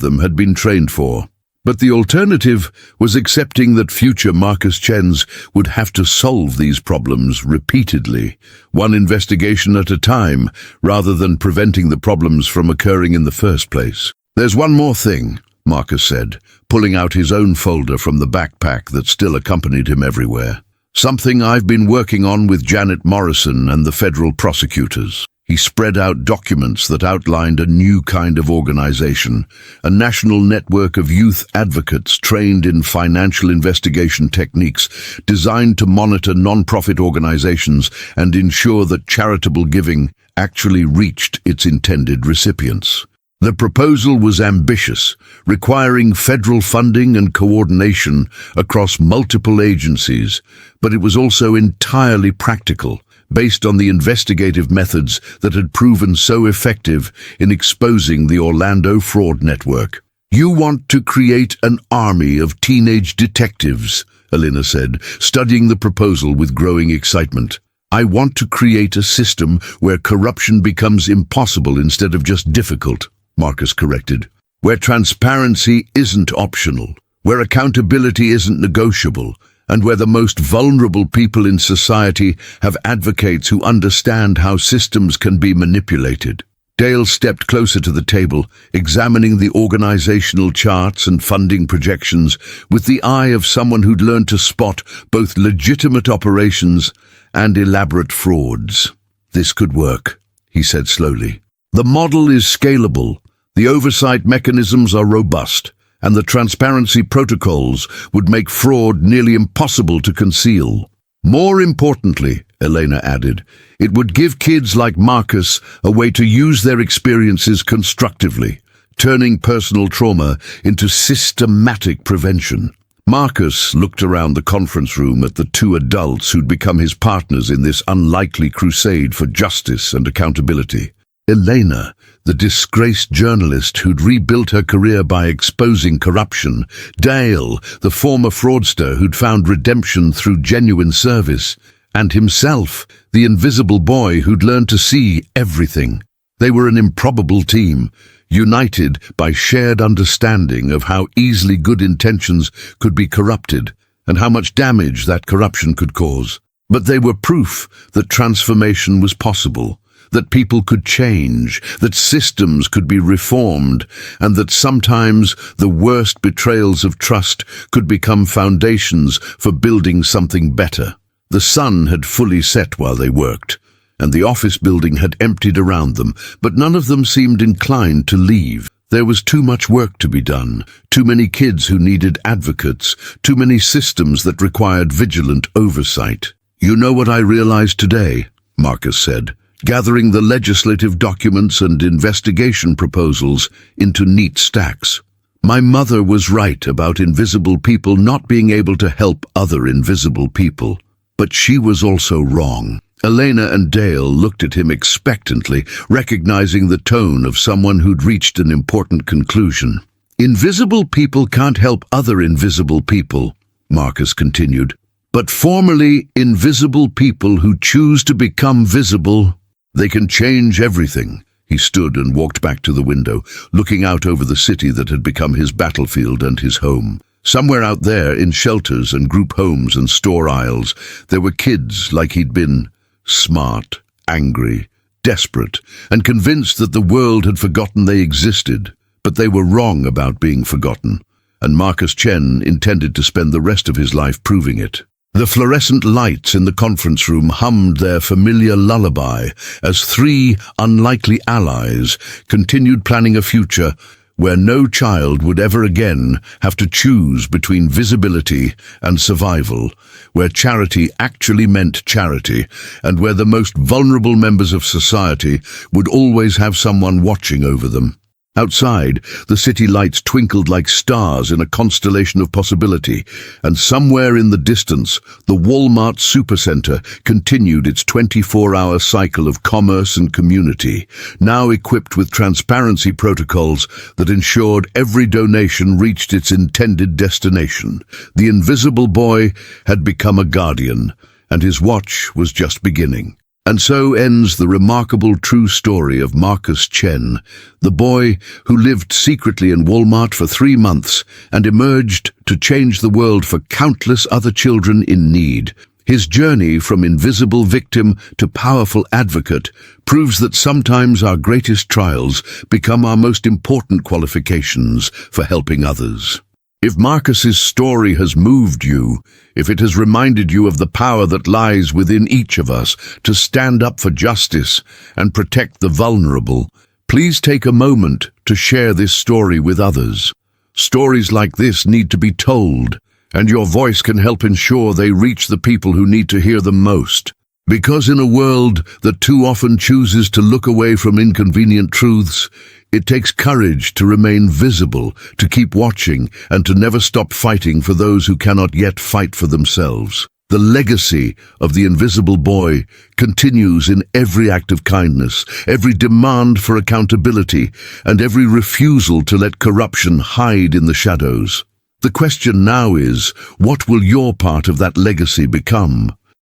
them had been trained for. But the alternative was accepting that future Marcus Chens would have to solve these problems repeatedly, one investigation at a time, rather than preventing the problems from occurring in the first place. "There's one more thing," Marcus said, pulling out his own folder from the backpack that still accompanied him everywhere. "Something I've been working on with Janet Morrison and the federal prosecutors." He spread out documents that outlined a new kind of organization, a national network of youth advocates trained in financial investigation techniques designed to monitor non-profit organizations and ensure that charitable giving actually reached its intended recipients. The proposal was ambitious, requiring federal funding and coordination across multiple agencies, but it was also entirely practical, based on the investigative methods that had proven so effective in exposing the Orlando fraud network. "You want to create an army of teenage detectives," Elena said, studying the proposal with growing excitement. "I want to create a system where corruption becomes impossible instead of just difficult," Marcus corrected. "Where transparency isn't optional, where accountability isn't negotiable, and where the most vulnerable people in society have advocates who understand how systems can be manipulated." Dale stepped closer to the table, examining the organizational charts and funding projections with the eye of someone who'd learned to spot both legitimate operations and elaborate frauds. "This could work," he said slowly. "The model is scalable, the oversight mechanisms are robust, and the transparency protocols would make fraud nearly impossible to conceal. More importantly," Elena added, "it would give kids like Marcus a way to use their experiences constructively, turning personal trauma into systematic prevention." Marcus looked around the conference room at the two adults who'd become his partners in this unlikely crusade for justice and accountability. Elena, the disgraced journalist who'd rebuilt her career by exposing corruption. Dale, the former fraudster who'd found redemption through genuine service. And himself, the invisible boy who'd learned to see everything. They were an improbable team, united by shared understanding of how easily good intentions could be corrupted and how much damage that corruption could cause. But they were proof that transformation was possible, that people could change, that systems could be reformed, and that sometimes the worst betrayals of trust could become foundations for building something better. The sun had fully set while they worked, and the office building had emptied around them, but none of them seemed inclined to leave. There was too much work to be done, too many kids who needed advocates, too many systems that required vigilant oversight. "You know what I realized today?" Marcus said, gathering the legislative documents and investigation proposals into neat stacks. "My mother was right about invisible people not being able to help other invisible people. But she was also wrong." Elena and Dale looked at him expectantly, recognizing the tone of someone who'd reached an important conclusion. "Invisible people can't help other invisible people," Marcus continued. "But formerly invisible people who choose to become visible, they can change everything." He stood and walked back to the window, looking out over the city that had become his battlefield and his home. Somewhere out there, in shelters and group homes and store aisles, there were kids like he'd been, smart, angry, desperate, and convinced that the world had forgotten they existed. But they were wrong about being forgotten, and Marcus Chen intended to spend the rest of his life proving it. The fluorescent lights in the conference room hummed their familiar lullaby as three unlikely allies continued planning a future where no child would ever again have to choose between visibility and survival, where charity actually meant charity, and where the most vulnerable members of society would always have someone watching over them. Outside, the city lights twinkled like stars in a constellation of possibility, and somewhere in the distance, the Walmart Supercenter continued its 24-hour cycle of commerce and community, now equipped with transparency protocols that ensured every donation reached its intended destination. The invisible boy had become a guardian, and his watch was just beginning. And so ends the remarkable true story of Marcus Chen, the boy who lived secretly in Walmart for 3 months and emerged to change the world for countless other children in need. His journey from invisible victim to powerful advocate proves that sometimes our greatest trials become our most important qualifications for helping others. If Marcus's story has moved you, if it has reminded you of the power that lies within each of us to stand up for justice and protect the vulnerable, please take a moment to share this story with others. Stories like this need to be told, and your voice can help ensure they reach the people who need to hear them most. Because in a world that too often chooses to look away from inconvenient truths, it takes courage to remain visible, to keep watching, and to never stop fighting for those who cannot yet fight for themselves. The legacy of the invisible boy continues in every act of kindness, every demand for accountability, and every refusal to let corruption hide in the shadows. The question now is, what will your part of that legacy become?